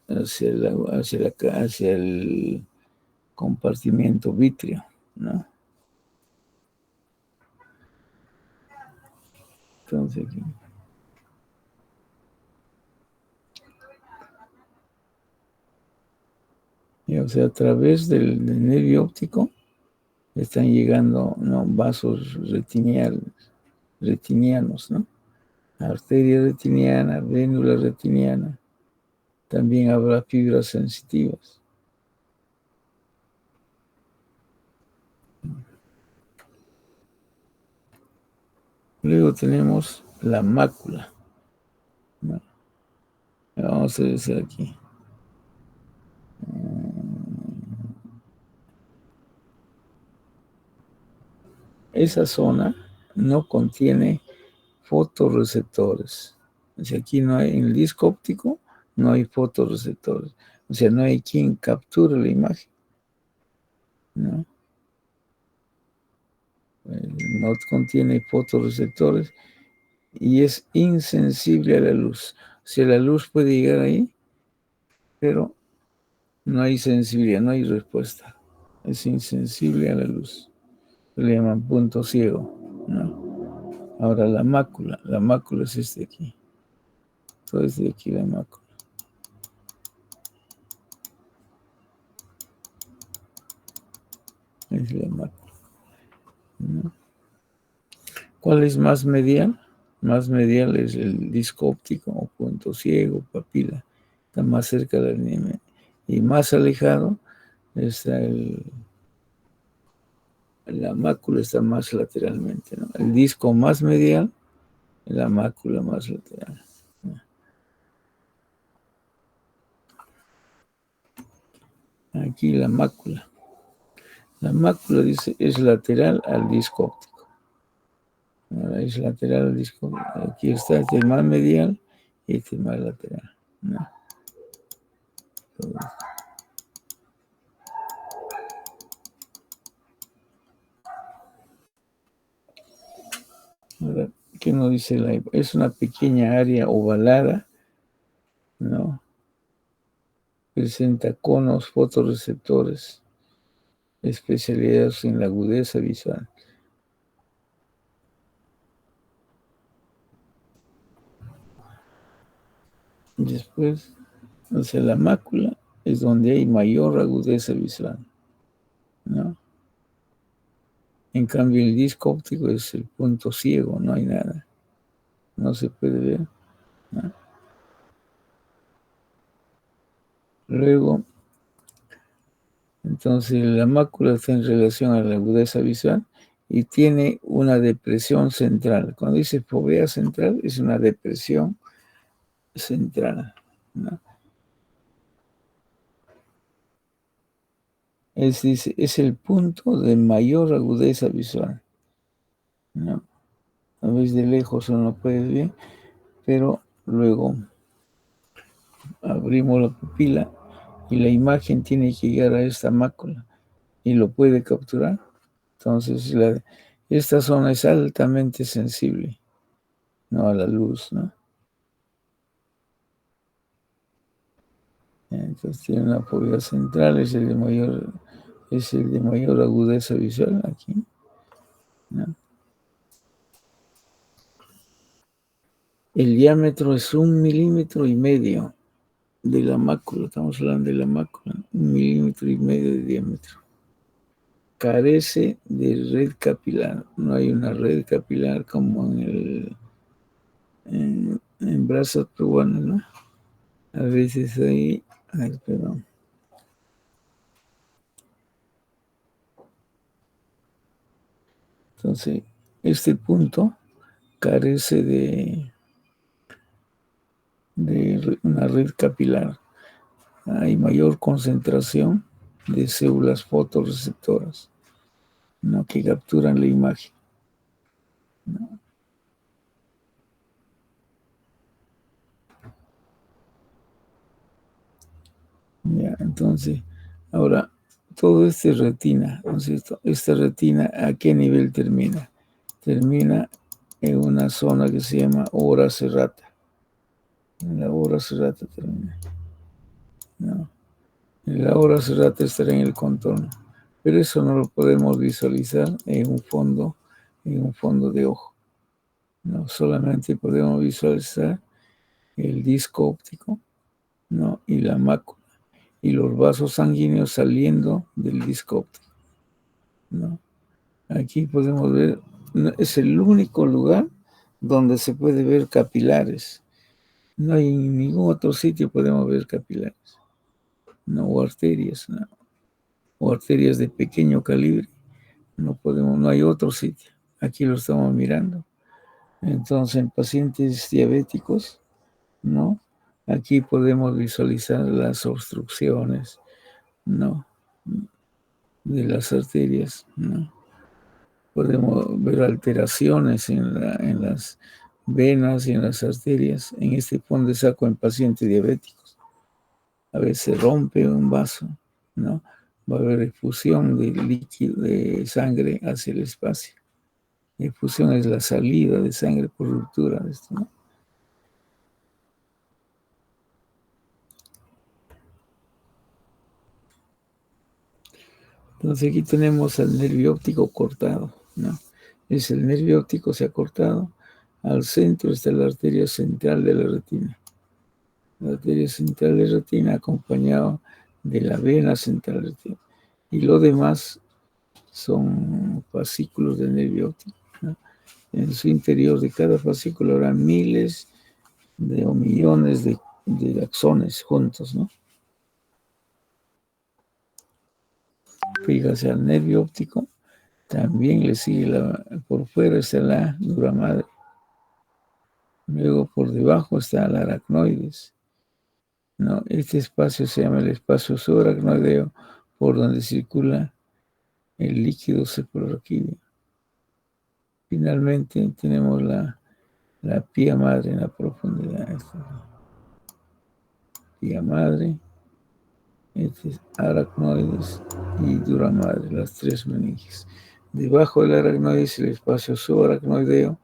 hacia el compartimiento vítreo, ¿no? Entonces, aquí. Y, o sea, a través del nervio óptico están llegando, ¿no? Vasos retinianos, ¿no? Arteria retiniana, vénula retiniana. También habrá fibras sensitivas. Luego tenemos la mácula, ¿no? Vamos a ver aquí. Esa zona no contiene fotorreceptores. O sea, aquí no hay, en el disco óptico no hay fotorreceptores. O sea, no hay quien capture la imagen, ¿no? No contiene fotorreceptores y es insensible a la luz. O sea, la luz puede llegar ahí, pero no hay sensibilidad, no hay respuesta. Es insensible a la luz. Le llaman punto ciego, ¿no? Ahora la mácula es este aquí. Todo es de aquí la mácula. Es la mácula, ¿no? ¿Cuál es más medial? Más medial es el disco óptico o punto ciego, papila. Está más cerca de la línea. Y más alejado está la mácula está más lateralmente, ¿no? El disco más medial, la mácula más lateral. Aquí la mácula. La mácula dice es lateral al disco óptico. Ahora es lateral al disco óptico. Aquí está este más medial y este más lateral, ¿no? Ahora, ¿qué nos dice la? Es una pequeña área ovalada, ¿no? Presenta conos fotorreceptores especializados en la agudeza visual. Después, o sea, la mácula es donde hay mayor agudeza visual, ¿no? En cambio, el disco óptico es el punto ciego, no hay nada, no se puede ver, ¿no? Luego, entonces, la mácula está en relación a la agudeza visual y tiene una depresión central. Cuando dice fovea central, es una depresión central, ¿no? Es el punto de mayor agudeza visual, ¿no? A veces de lejos uno puede ver, pero luego abrimos la pupila y la imagen tiene que llegar a esta mácula y lo puede capturar. Entonces, esta zona es altamente sensible, ¿no? A la luz, ¿no? Entonces tiene una fobia central, es el de mayor agudeza visual aquí, ¿no? El diámetro es 1,5 milímetros de la mácula, estamos hablando de la mácula, 1,5 milímetros de diámetro. Carece de red capilar, no hay una red capilar como en brazos peruanos, ¿no? A veces hay, ay, perdón. Entonces, este punto carece de una red capilar. Hay mayor concentración de células fotorreceptoras, ¿no?, que capturan la imagen, ¿no? Ya, entonces, ahora, todo este retina, ¿no es cierto? Esta retina, ¿a qué nivel termina? Termina en una zona que se llama ora serrata. En la ora serrata termina, ¿no? En la ora serrata estará en el contorno, pero eso no lo podemos visualizar en un fondo de ojo, ¿no? Solamente podemos visualizar el disco óptico, ¿no?, y la mácula, y los vasos sanguíneos saliendo del disco óptico, ¿no? Aquí podemos ver, no, es el único lugar donde se puede ver capilares. No hay en ningún otro sitio podemos ver capilares, no, o arterias, no, o arterias de pequeño calibre. No podemos, no hay otro sitio. Aquí lo estamos mirando. Entonces, en pacientes diabéticos, ¿no?, aquí podemos visualizar las obstrucciones, ¿no?, de las arterias, ¿no? Podemos ver alteraciones en las venas y en las arterias. En este fondo de saco en pacientes diabéticos, a veces rompe un vaso, ¿no? Va a haber efusión de líquido, de sangre hacia el espacio. Efusión es la salida de sangre por ruptura de esto, ¿no? Entonces aquí tenemos al nervio óptico cortado, ¿no? Es el nervio óptico se ha cortado. Al centro está la arteria central de la retina. La arteria central de la retina acompañado de la vena central de la retina. Y lo demás son fascículos del nervio óptico, ¿no? En su interior de cada fascículo habrá miles de o millones de axones juntos, ¿no? Fíjase, al nervio óptico también le sigue por fuera está la dura madre. Luego por debajo está la aracnoides, ¿no? Este espacio se llama el espacio subaracnoideo, por donde circula el líquido cefalorraquídeo. Finalmente tenemos la pía madre en la profundidad. Pía madre, este es aracnoides y dura madre, las tres meninges. Debajo del aracnoides el espacio subaracnoideo,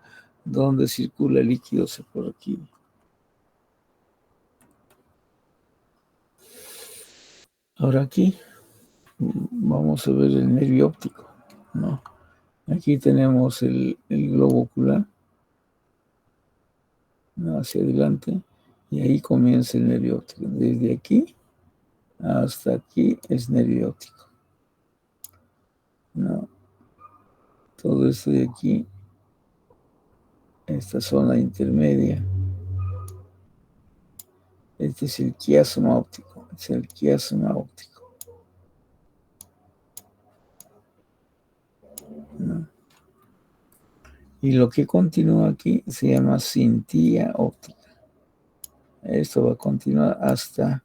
donde circula el líquido cefalorraquídeo. Ahora aquí vamos a ver el nervio óptico, ¿no? Aquí tenemos el globo ocular, ¿no?, hacia adelante, y ahí comienza el nervio óptico. Desde aquí hasta aquí es nervio óptico, ¿no? Todo esto de aquí, esta zona intermedia, este es el quiasma óptico, es el quiasma óptico, ¿no? Y lo que continúa aquí se llama cintilla óptica. Esto va a continuar hasta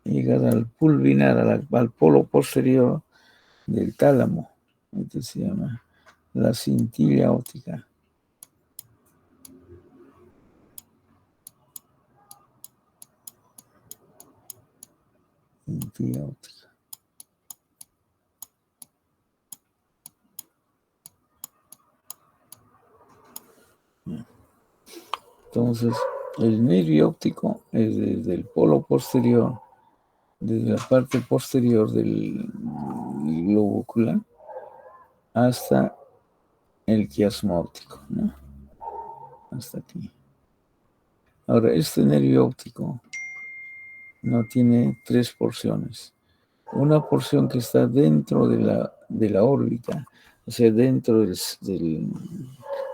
llegar al pulvinar, al polo posterior del tálamo. Esto se llama la cintilla óptica. Cintilla óptica. Entonces, el nervio óptico es desde el polo posterior, desde la parte posterior del globo ocular hasta el quiasma óptico, ¿no? Hasta aquí. Ahora, este nervio óptico no tiene tres porciones. Una porción que está dentro de la órbita, o sea, dentro de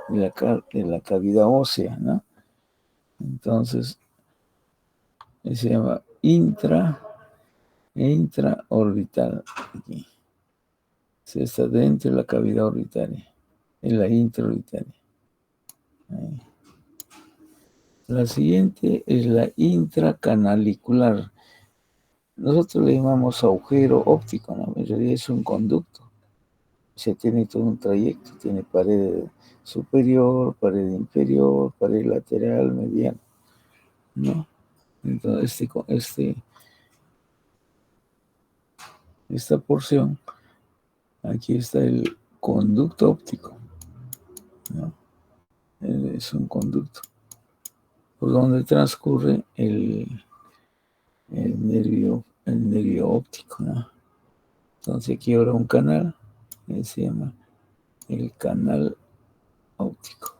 la cavidad ósea, ¿no? Entonces, se llama intraorbital. Aquí. Se está dentro de la cavidad orbitaria. es la intraorbitaria. Ahí. La siguiente es la intracanalicular. Nosotros le llamamos agujero óptico, ¿no? En realidad es un conducto. O sea, tiene todo un trayecto, tiene pared superior, pared inferior, pared lateral, mediana, ¿no? Entonces, esta porción, aquí está el conducto óptico, ¿no? Es un conducto por donde transcurre el nervio óptico, ¿no? Entonces aquí habrá un canal que se llama el canal óptico,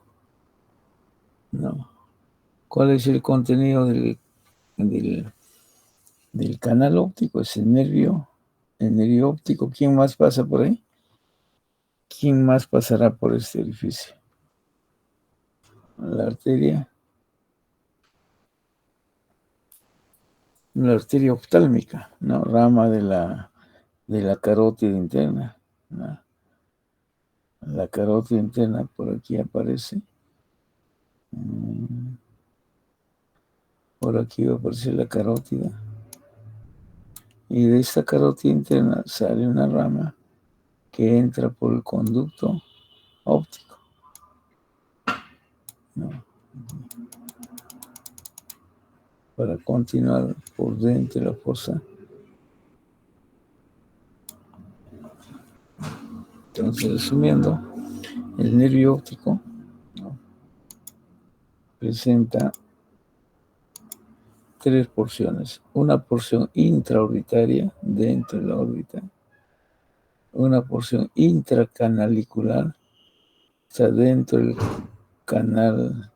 ¿no? ¿Cuál es el contenido del canal óptico? Es el nervio óptico. ¿Quién más pasa por ahí? ¿Quién más pasará por este orificio? La arteria oftálmica, ¿no? Rama de la carótida interna, ¿no? La carótida interna por aquí aparece. Por aquí va a aparecer la carótida. Y de esta carótida interna sale una rama que entra por el conducto óptico, ¿no? Para continuar por dentro de la fosa. Entonces, resumiendo, el nervio óptico, ¿no? Presenta tres porciones. Una porción intraorbitaria dentro de la órbita, una porción intracanalicular, o sea, dentro del canal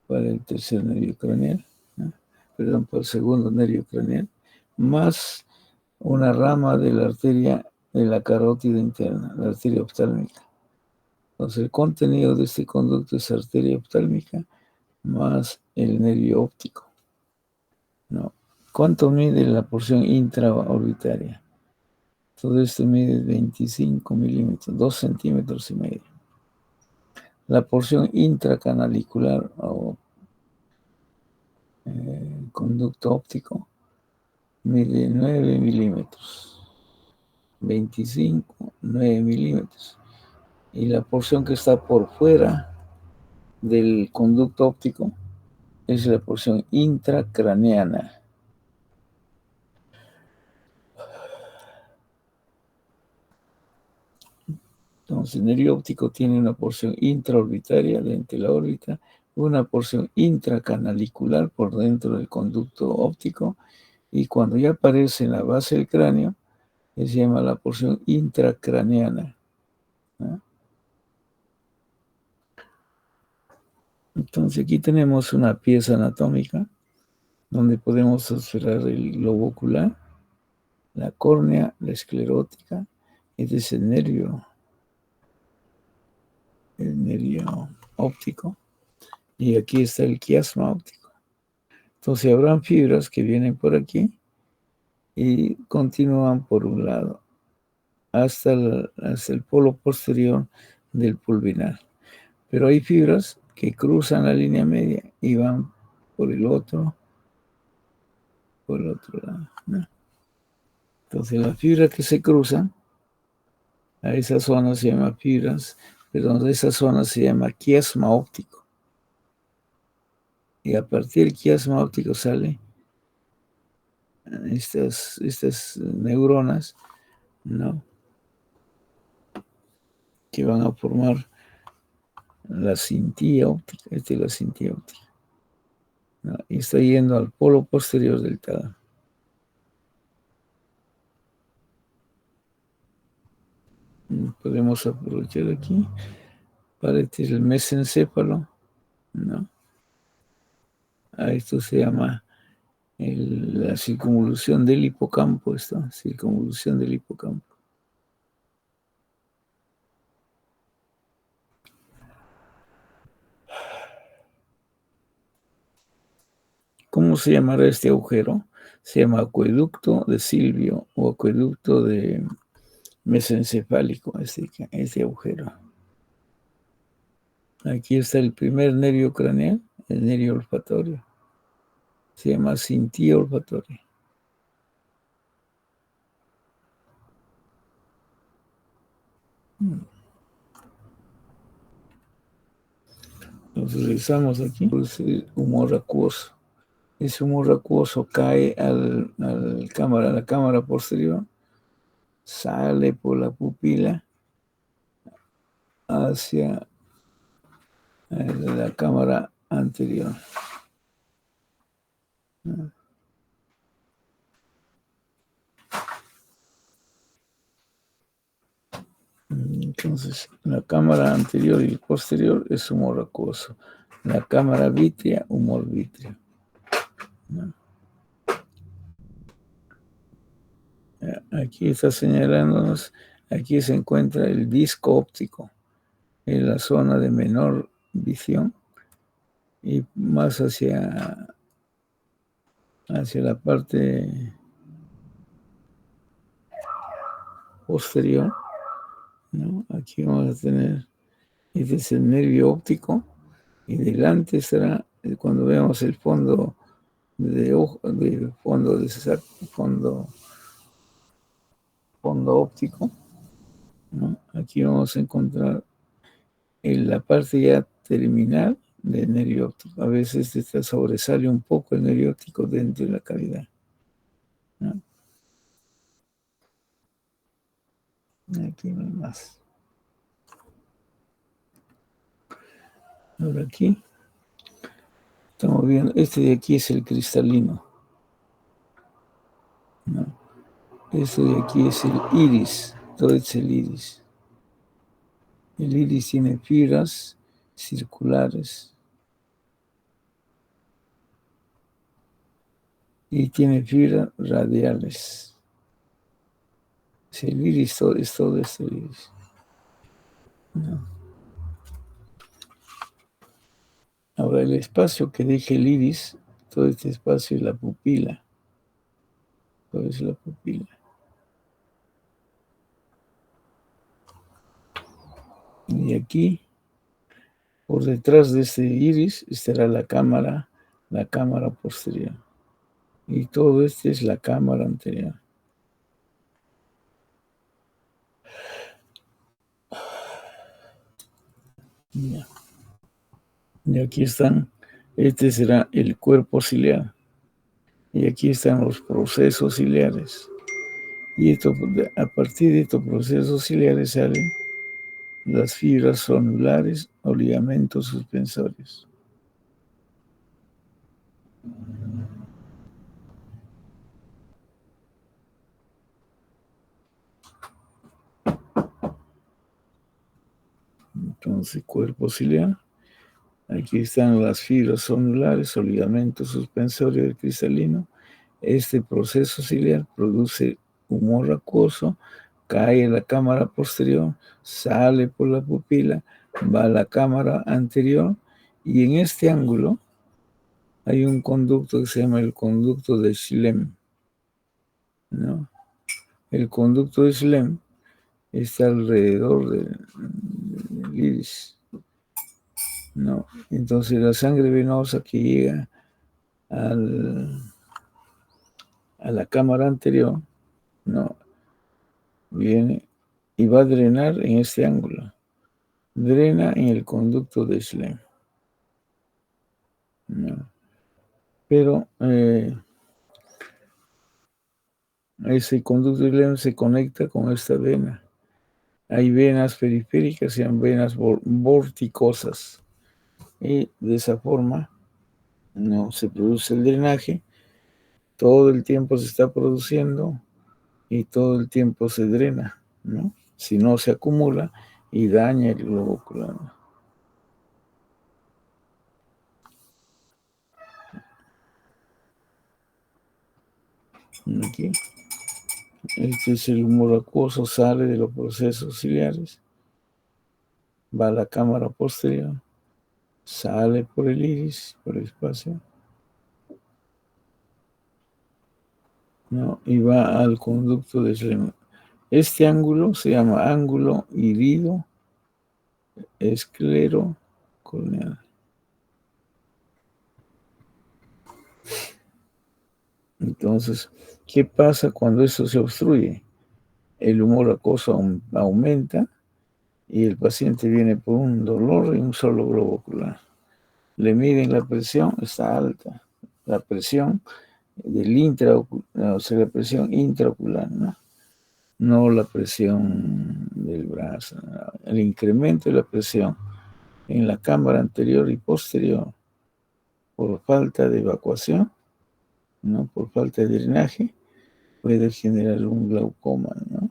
para el tercer nervio craneal, ¿no? Perdón, para el segundo nervio craneal, más una rama de la arteria de la carótida interna, la arteria oftálmica. Entonces, el contenido de este conducto es arteria oftálmica más el nervio óptico, ¿no? ¿Cuánto mide la porción intraorbitaria? Todo esto mide 25 milímetros, 2 centímetros y medio. La porción intracanalicular o conducto óptico mide 9 milímetros, 25, 9 milímetros. Y la porción que está por fuera del conducto óptico es la porción intracraneana. Entonces, el nervio óptico tiene una porción intraorbitaria dentro de la órbita, una porción intracanalicular por dentro del conducto óptico, y cuando ya aparece en la base del cráneo, se llama la porción intracraneana, ¿no? Entonces, aquí tenemos una pieza anatómica donde podemos observar el globo ocular, la córnea, la esclerótica. Este es el nervio óptico, y aquí está el quiasma óptico. Entonces habrán fibras que vienen por aquí y continúan por un lado hasta el polo posterior del pulvinar. Pero hay fibras que cruzan la línea media y van por el otro lado, ¿no? Entonces las fibras que se cruzan a esa zona se llama fibras, perdón, esa zona se llama quiasma óptico. Y a partir del quiasma óptico sale estas neuronas, ¿no? Que van a formar la cintilla óptica. Esta es la cintilla óptica, ¿no? Y está yendo al polo posterior del tálamo. Podemos aprovechar aquí para el mesencéfalo, ¿no? A esto se llama la circunvolución del hipocampo, circunvolución del hipocampo. ¿Cómo se llamará este agujero? Se llama acueducto de Silvio o acueducto de mesencefálico, este agujero. Aquí está el primer nervio craneal, el nervio olfatorio. Se llama cintilla olfatoria. Entonces revisamos aquí, pues el humor acuoso. Ese humor acuoso cae a la cámara posterior, sale por la pupila hacia la cámara anterior. Entonces, la cámara anterior y posterior es humor acuoso. La cámara vítrea, humor vítreo. ¿No? Aquí está señalándonos, aquí se encuentra el disco óptico, en la zona de menor visión y más hacia la parte posterior, ¿no? Aquí vamos a tener, este es el nervio óptico, y delante será, cuando veamos el fondo de ojo, fondo óptico, ¿no? Aquí vamos a encontrar en la parte ya terminal del nervio óptico. A veces sobresale un poco el nervio óptico dentro de la cavidad, ¿no? Aquí no hay más. Ahora aquí estamos viendo, este de aquí es el cristalino, ¿no? Este de aquí es el iris, todo es el iris. El iris tiene fibras circulares y tiene fibras radiales. El iris es todo este iris, ¿no? Ahora el espacio que deja el iris, todo este espacio es la pupila. Todo es la pupila. Y aquí, por detrás de este iris, estará la cámara posterior. Y todo este es la cámara anterior. Ya. Y aquí están, este será el cuerpo ciliar. Y aquí están los procesos ciliares. Y esto, a partir de estos procesos ciliares salen las fibras zonulares o ligamentos suspensorios. Entonces, cuerpo ciliar. Aquí están las fibras zonulares o ligamentos suspensorios del cristalino. Este proceso ciliar produce humor acuoso, cae en la cámara posterior, sale por la pupila, va a la cámara anterior y en este ángulo hay un conducto que se llama el conducto de Schlemm, ¿no? El conducto de Schlemm está alrededor del iris, ¿no? Entonces la sangre venosa que llega a la cámara anterior, ¿no? Viene y va a drenar en este ángulo. Drena en el conducto de Schlemm, ¿no? Pero ese conducto de Schlemm se conecta con esta vena. Hay venas periféricas y hay venas vorticosas. Y de esa forma no se produce el drenaje. Todo el tiempo se está produciendo y todo el tiempo se drena, ¿no? Si no, se acumula y daña el globo ocular. Aquí, este es el humor acuoso, sale de los procesos ciliares, va a la cámara posterior, sale por el iris, por el espacio, ¿no? Y va al conducto de Schlemm. Este ángulo se llama ángulo irido esclero corneal. Entonces, ¿qué pasa cuando eso se obstruye? El humor acuoso aumenta y el paciente viene por un dolor en un solo globo ocular. Le miden la presión, está alta. La presión o sea, la presión intraocular, ¿no? No la presión del brazo. ¿No? El incremento de la presión en la cámara anterior y posterior por falta de evacuación, ¿no? Por falta de drenaje, puede generar un glaucoma, ¿no?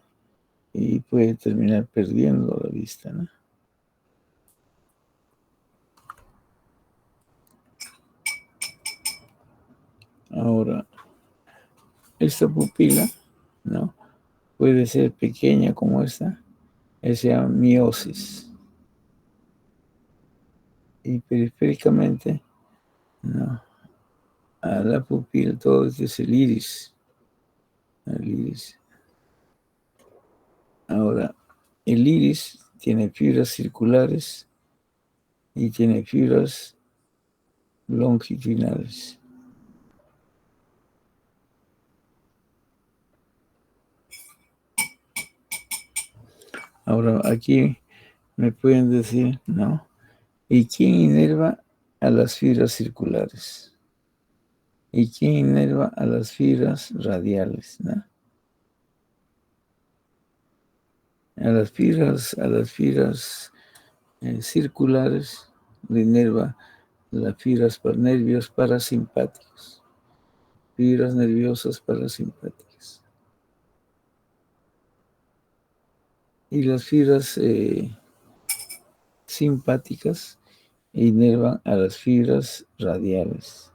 Y puede terminar perdiendo la vista, ¿no? Ahora, esta pupila, ¿no? Puede ser pequeña como esta, se llama miosis. Y periféricamente, ¿no? A la pupila, todo esto es el iris. El iris. Ahora, el iris tiene fibras circulares y tiene fibras longitudinales. Ahora, aquí me pueden decir, ¿no? ¿Y quién inerva a las fibras circulares? ¿Y quién inerva a las fibras radiales? ¿No? A las fibras circulares le inerva las fibras nervios parasimpáticos. Fibras nerviosas parasimpáticas. Y las fibras simpáticas inervan a las fibras radiales.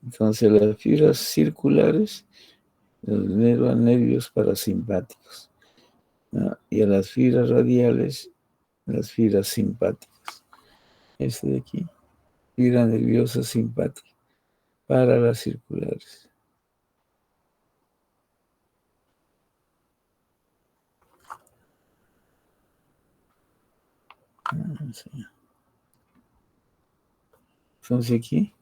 Entonces las fibras circulares inervan nervios parasimpáticos, ¿no? Y a las fibras radiales, las fibras simpáticas. Este de aquí, fibra nerviosa simpática para las circulares. Entonces aquí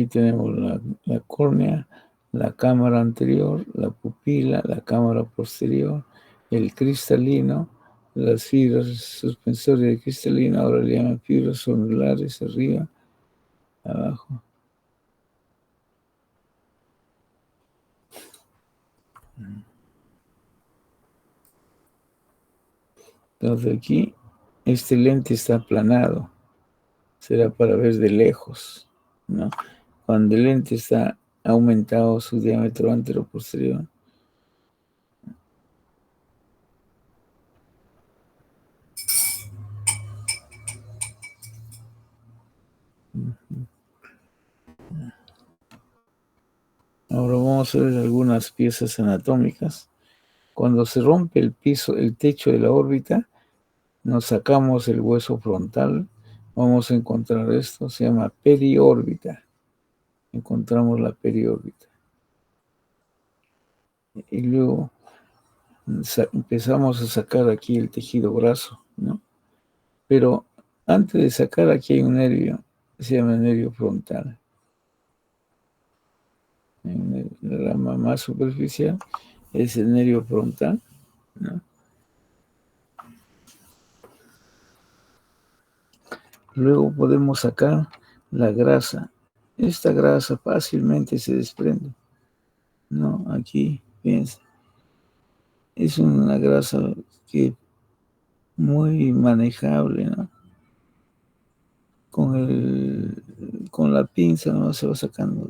tenemos la córnea, la cámara anterior, la pupila, la cámara posterior, el cristalino, las fibras suspensorias de cristalino, ahora le llaman fibras sonulares, arriba, abajo. Entonces aquí, este lente está aplanado, será para ver de lejos, ¿no? Cuando el lente está aumentado su diámetro anteroposterior, ahora vamos a ver algunas piezas anatómicas. Cuando se rompe el techo de la órbita, nos sacamos el hueso frontal, vamos a encontrar esto, se llama periórbita. Encontramos la periórbita. Y luego empezamos a sacar aquí el tejido graso, ¿no? Pero antes de sacar aquí hay un nervio, se llama nervio frontal. La rama más superficial es el nervio frontal, ¿no? Luego podemos sacar la grasa. Esta grasa fácilmente se desprende, ¿no? Aquí, fíjense. Es una grasa que muy manejable, ¿no? Con la pinza no se va sacando,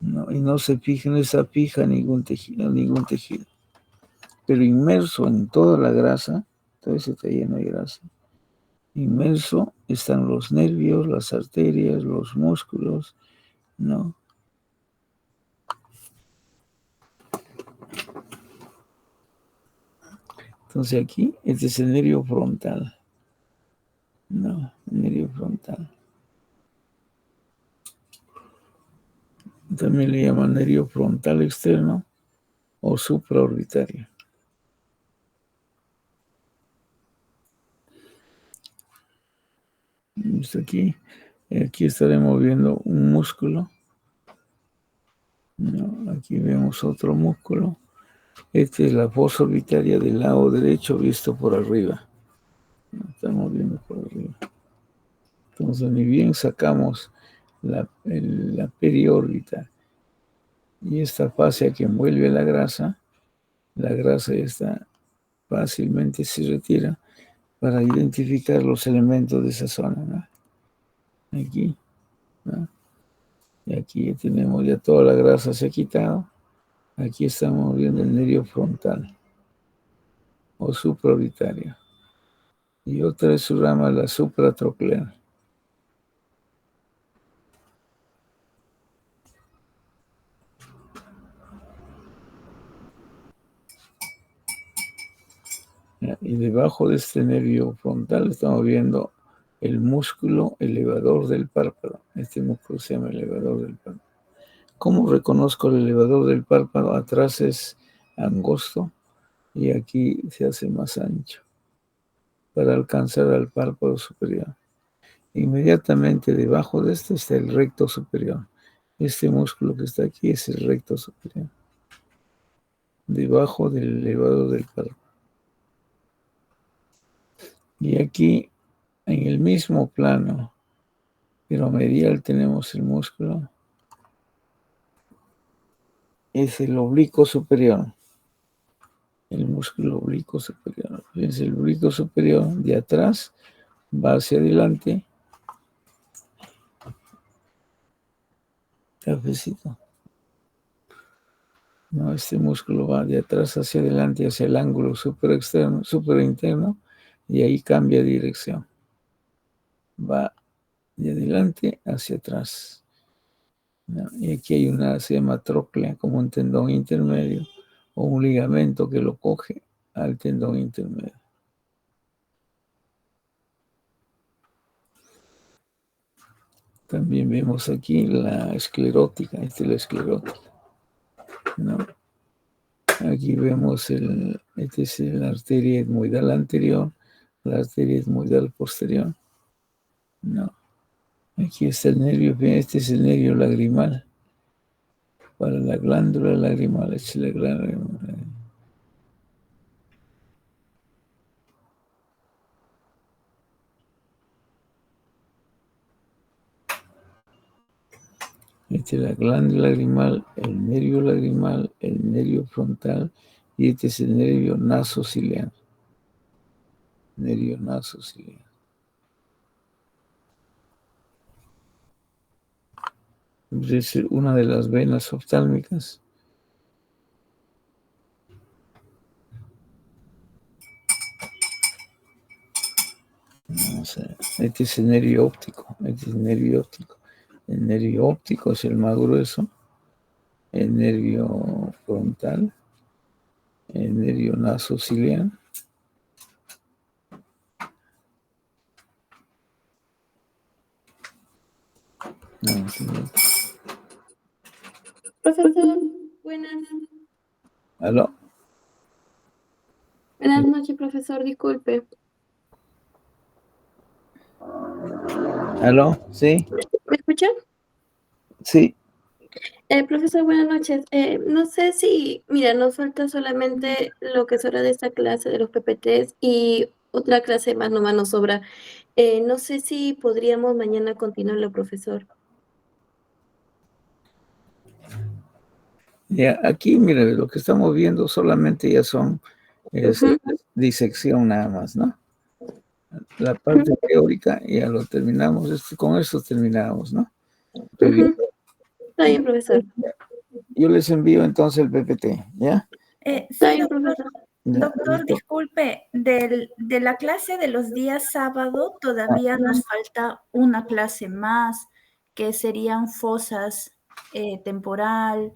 ¿no? Y no se fija ningún tejido. Pero inmerso en toda la grasa, todo eso está lleno de grasa. Inmerso están los nervios, las arterias, los músculos, ¿no? Entonces aquí, este es el nervio frontal. No, el nervio frontal. También también le llaman nervio frontal externo o supraorbitario. Aquí estaremos viendo un músculo. No, aquí vemos otro músculo. Esta es la fosa orbitaria del lado derecho visto por arriba. Estamos viendo por arriba. Entonces, ni bien sacamos la periórbita y esta fascia que envuelve la grasa está fácilmente se retira para identificar los elementos de esa zona, ¿no? Aquí, ¿no? Y aquí tenemos ya toda la grasa se ha quitado. Aquí estamos viendo el nervio frontal o supraorbitario. Y otra de su rama, la supratroclear. Y debajo de este nervio frontal estamos viendo el músculo elevador del párpado. Este músculo se llama elevador del párpado. ¿Cómo reconozco el elevador del párpado? Atrás es angosto y aquí se hace más ancho para alcanzar al párpado superior. Inmediatamente debajo de este está el recto superior. Este músculo que está aquí es el recto superior. Debajo del elevador del párpado. Y aquí, en el mismo plano, pero medial, tenemos el músculo. Es el oblicuo superior. El músculo oblicuo superior. Es el oblicuo superior de atrás, va hacia adelante. Cafecito. No, este músculo va de atrás hacia adelante, hacia el ángulo superexterno, superinterno, y ahí cambia dirección. Va de adelante hacia atrás. ¿No? Y aquí hay una, se llama tróclea, como un tendón intermedio, o un ligamento que lo coge al tendón intermedio. También vemos aquí la esclerótica, esta es la esclerótica, ¿no? Aquí vemos esta es la arteria etmoidal anterior, la arteria etmoidal posterior, ¿no? Aquí está el nervio, este es el nervio lagrimal, para la glándula lagrimal, es la glándula. Esta es la glándula lagrimal, el nervio frontal, y este es el nervio nasociliar. Nervio nasociliar. Es una de las venas oftálmicas. Este es el nervio óptico. Este es el nervio óptico. El nervio óptico es el más grueso. El nervio frontal. El nervio nasociliar. Profesor, buenas. ¿Aló? Buenas noches, profesor, disculpe. ¿Aló? ¿Sí? ¿Me escucha? Sí. Profesor, buenas noches. No sé si, mira, nos falta solamente lo que es hora de esta clase de los PPTs y otra clase más nomás nos sobra. No sé si podríamos mañana continuarlo, profesor. Ya, aquí, mire, lo que estamos viendo solamente ya son disección nada más, ¿no? La parte teórica ya lo terminamos, con eso terminamos, ¿no? Está bien, profesor. Yo les envío entonces el PPT, ¿ya? Está bien, profesor. Doctor, disculpe, de la clase de los días sábado todavía nos falta una clase más, que serían fosas temporal,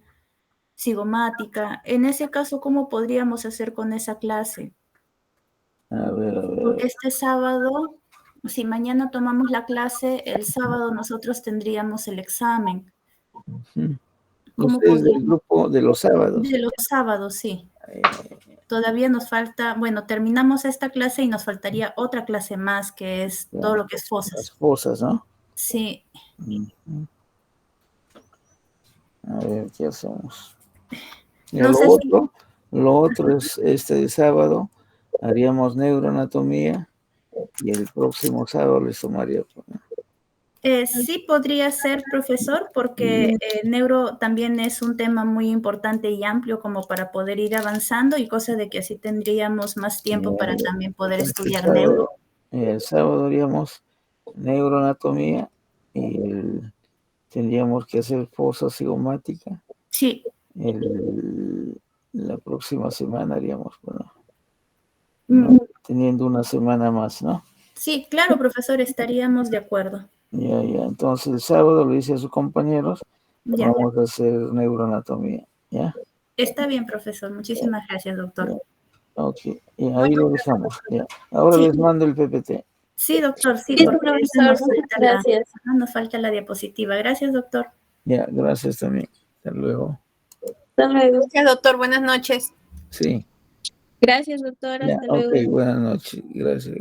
cigomática. En ese caso, ¿cómo podríamos hacer con esa clase? A ver. Porque este sábado, si mañana tomamos la clase, el sábado nosotros tendríamos el examen. ¿Cómo Ustedes podría? del grupo de los sábados. De los sábados, sí. Eh, Todavía nos falta, bueno, terminamos esta clase y nos faltaría otra clase más, que es Ya. todo lo que es Las fosas. fosas, ¿no? Sí, Ujú. A ver, ¿qué hacemos? Y no sé si, lo otro es este de sábado, haríamos neuroanatomía y el próximo sábado les tomaría. sí podría ser, profesor, porque neuro también es un tema muy importante y amplio como para poder ir avanzando y cosa de que así tendríamos más tiempo para también poder estudiar neuro. El sábado haríamos neuroanatomía y tendríamos que hacer fosa cigomática. Sí, La próxima semana haríamos, bueno, mm, ¿no? Teniendo una semana más, ¿no? sí, claro, profesor, estaríamos de acuerdo. Ya. Entonces el sábado le dice a sus compañeros, Ya, vamos a hacer neuroanatomía, ¿ya? está bien, profesor. Muchísimas gracias, doctor. Ya. Ok, y ahí lo dejamos, ya. Ahora Sí, les mando el PPT. sí, doctor, sí, Sí, porque ese profesor, muchas gracias. nos falta la diapositiva. Gracias, doctor. Ya, gracias también. Hasta luego. Hasta luego. Gracias, doctor. Buenas noches. Sí, Gracias, doctor. ya, Hasta ok, luego. buenas noches, gracias.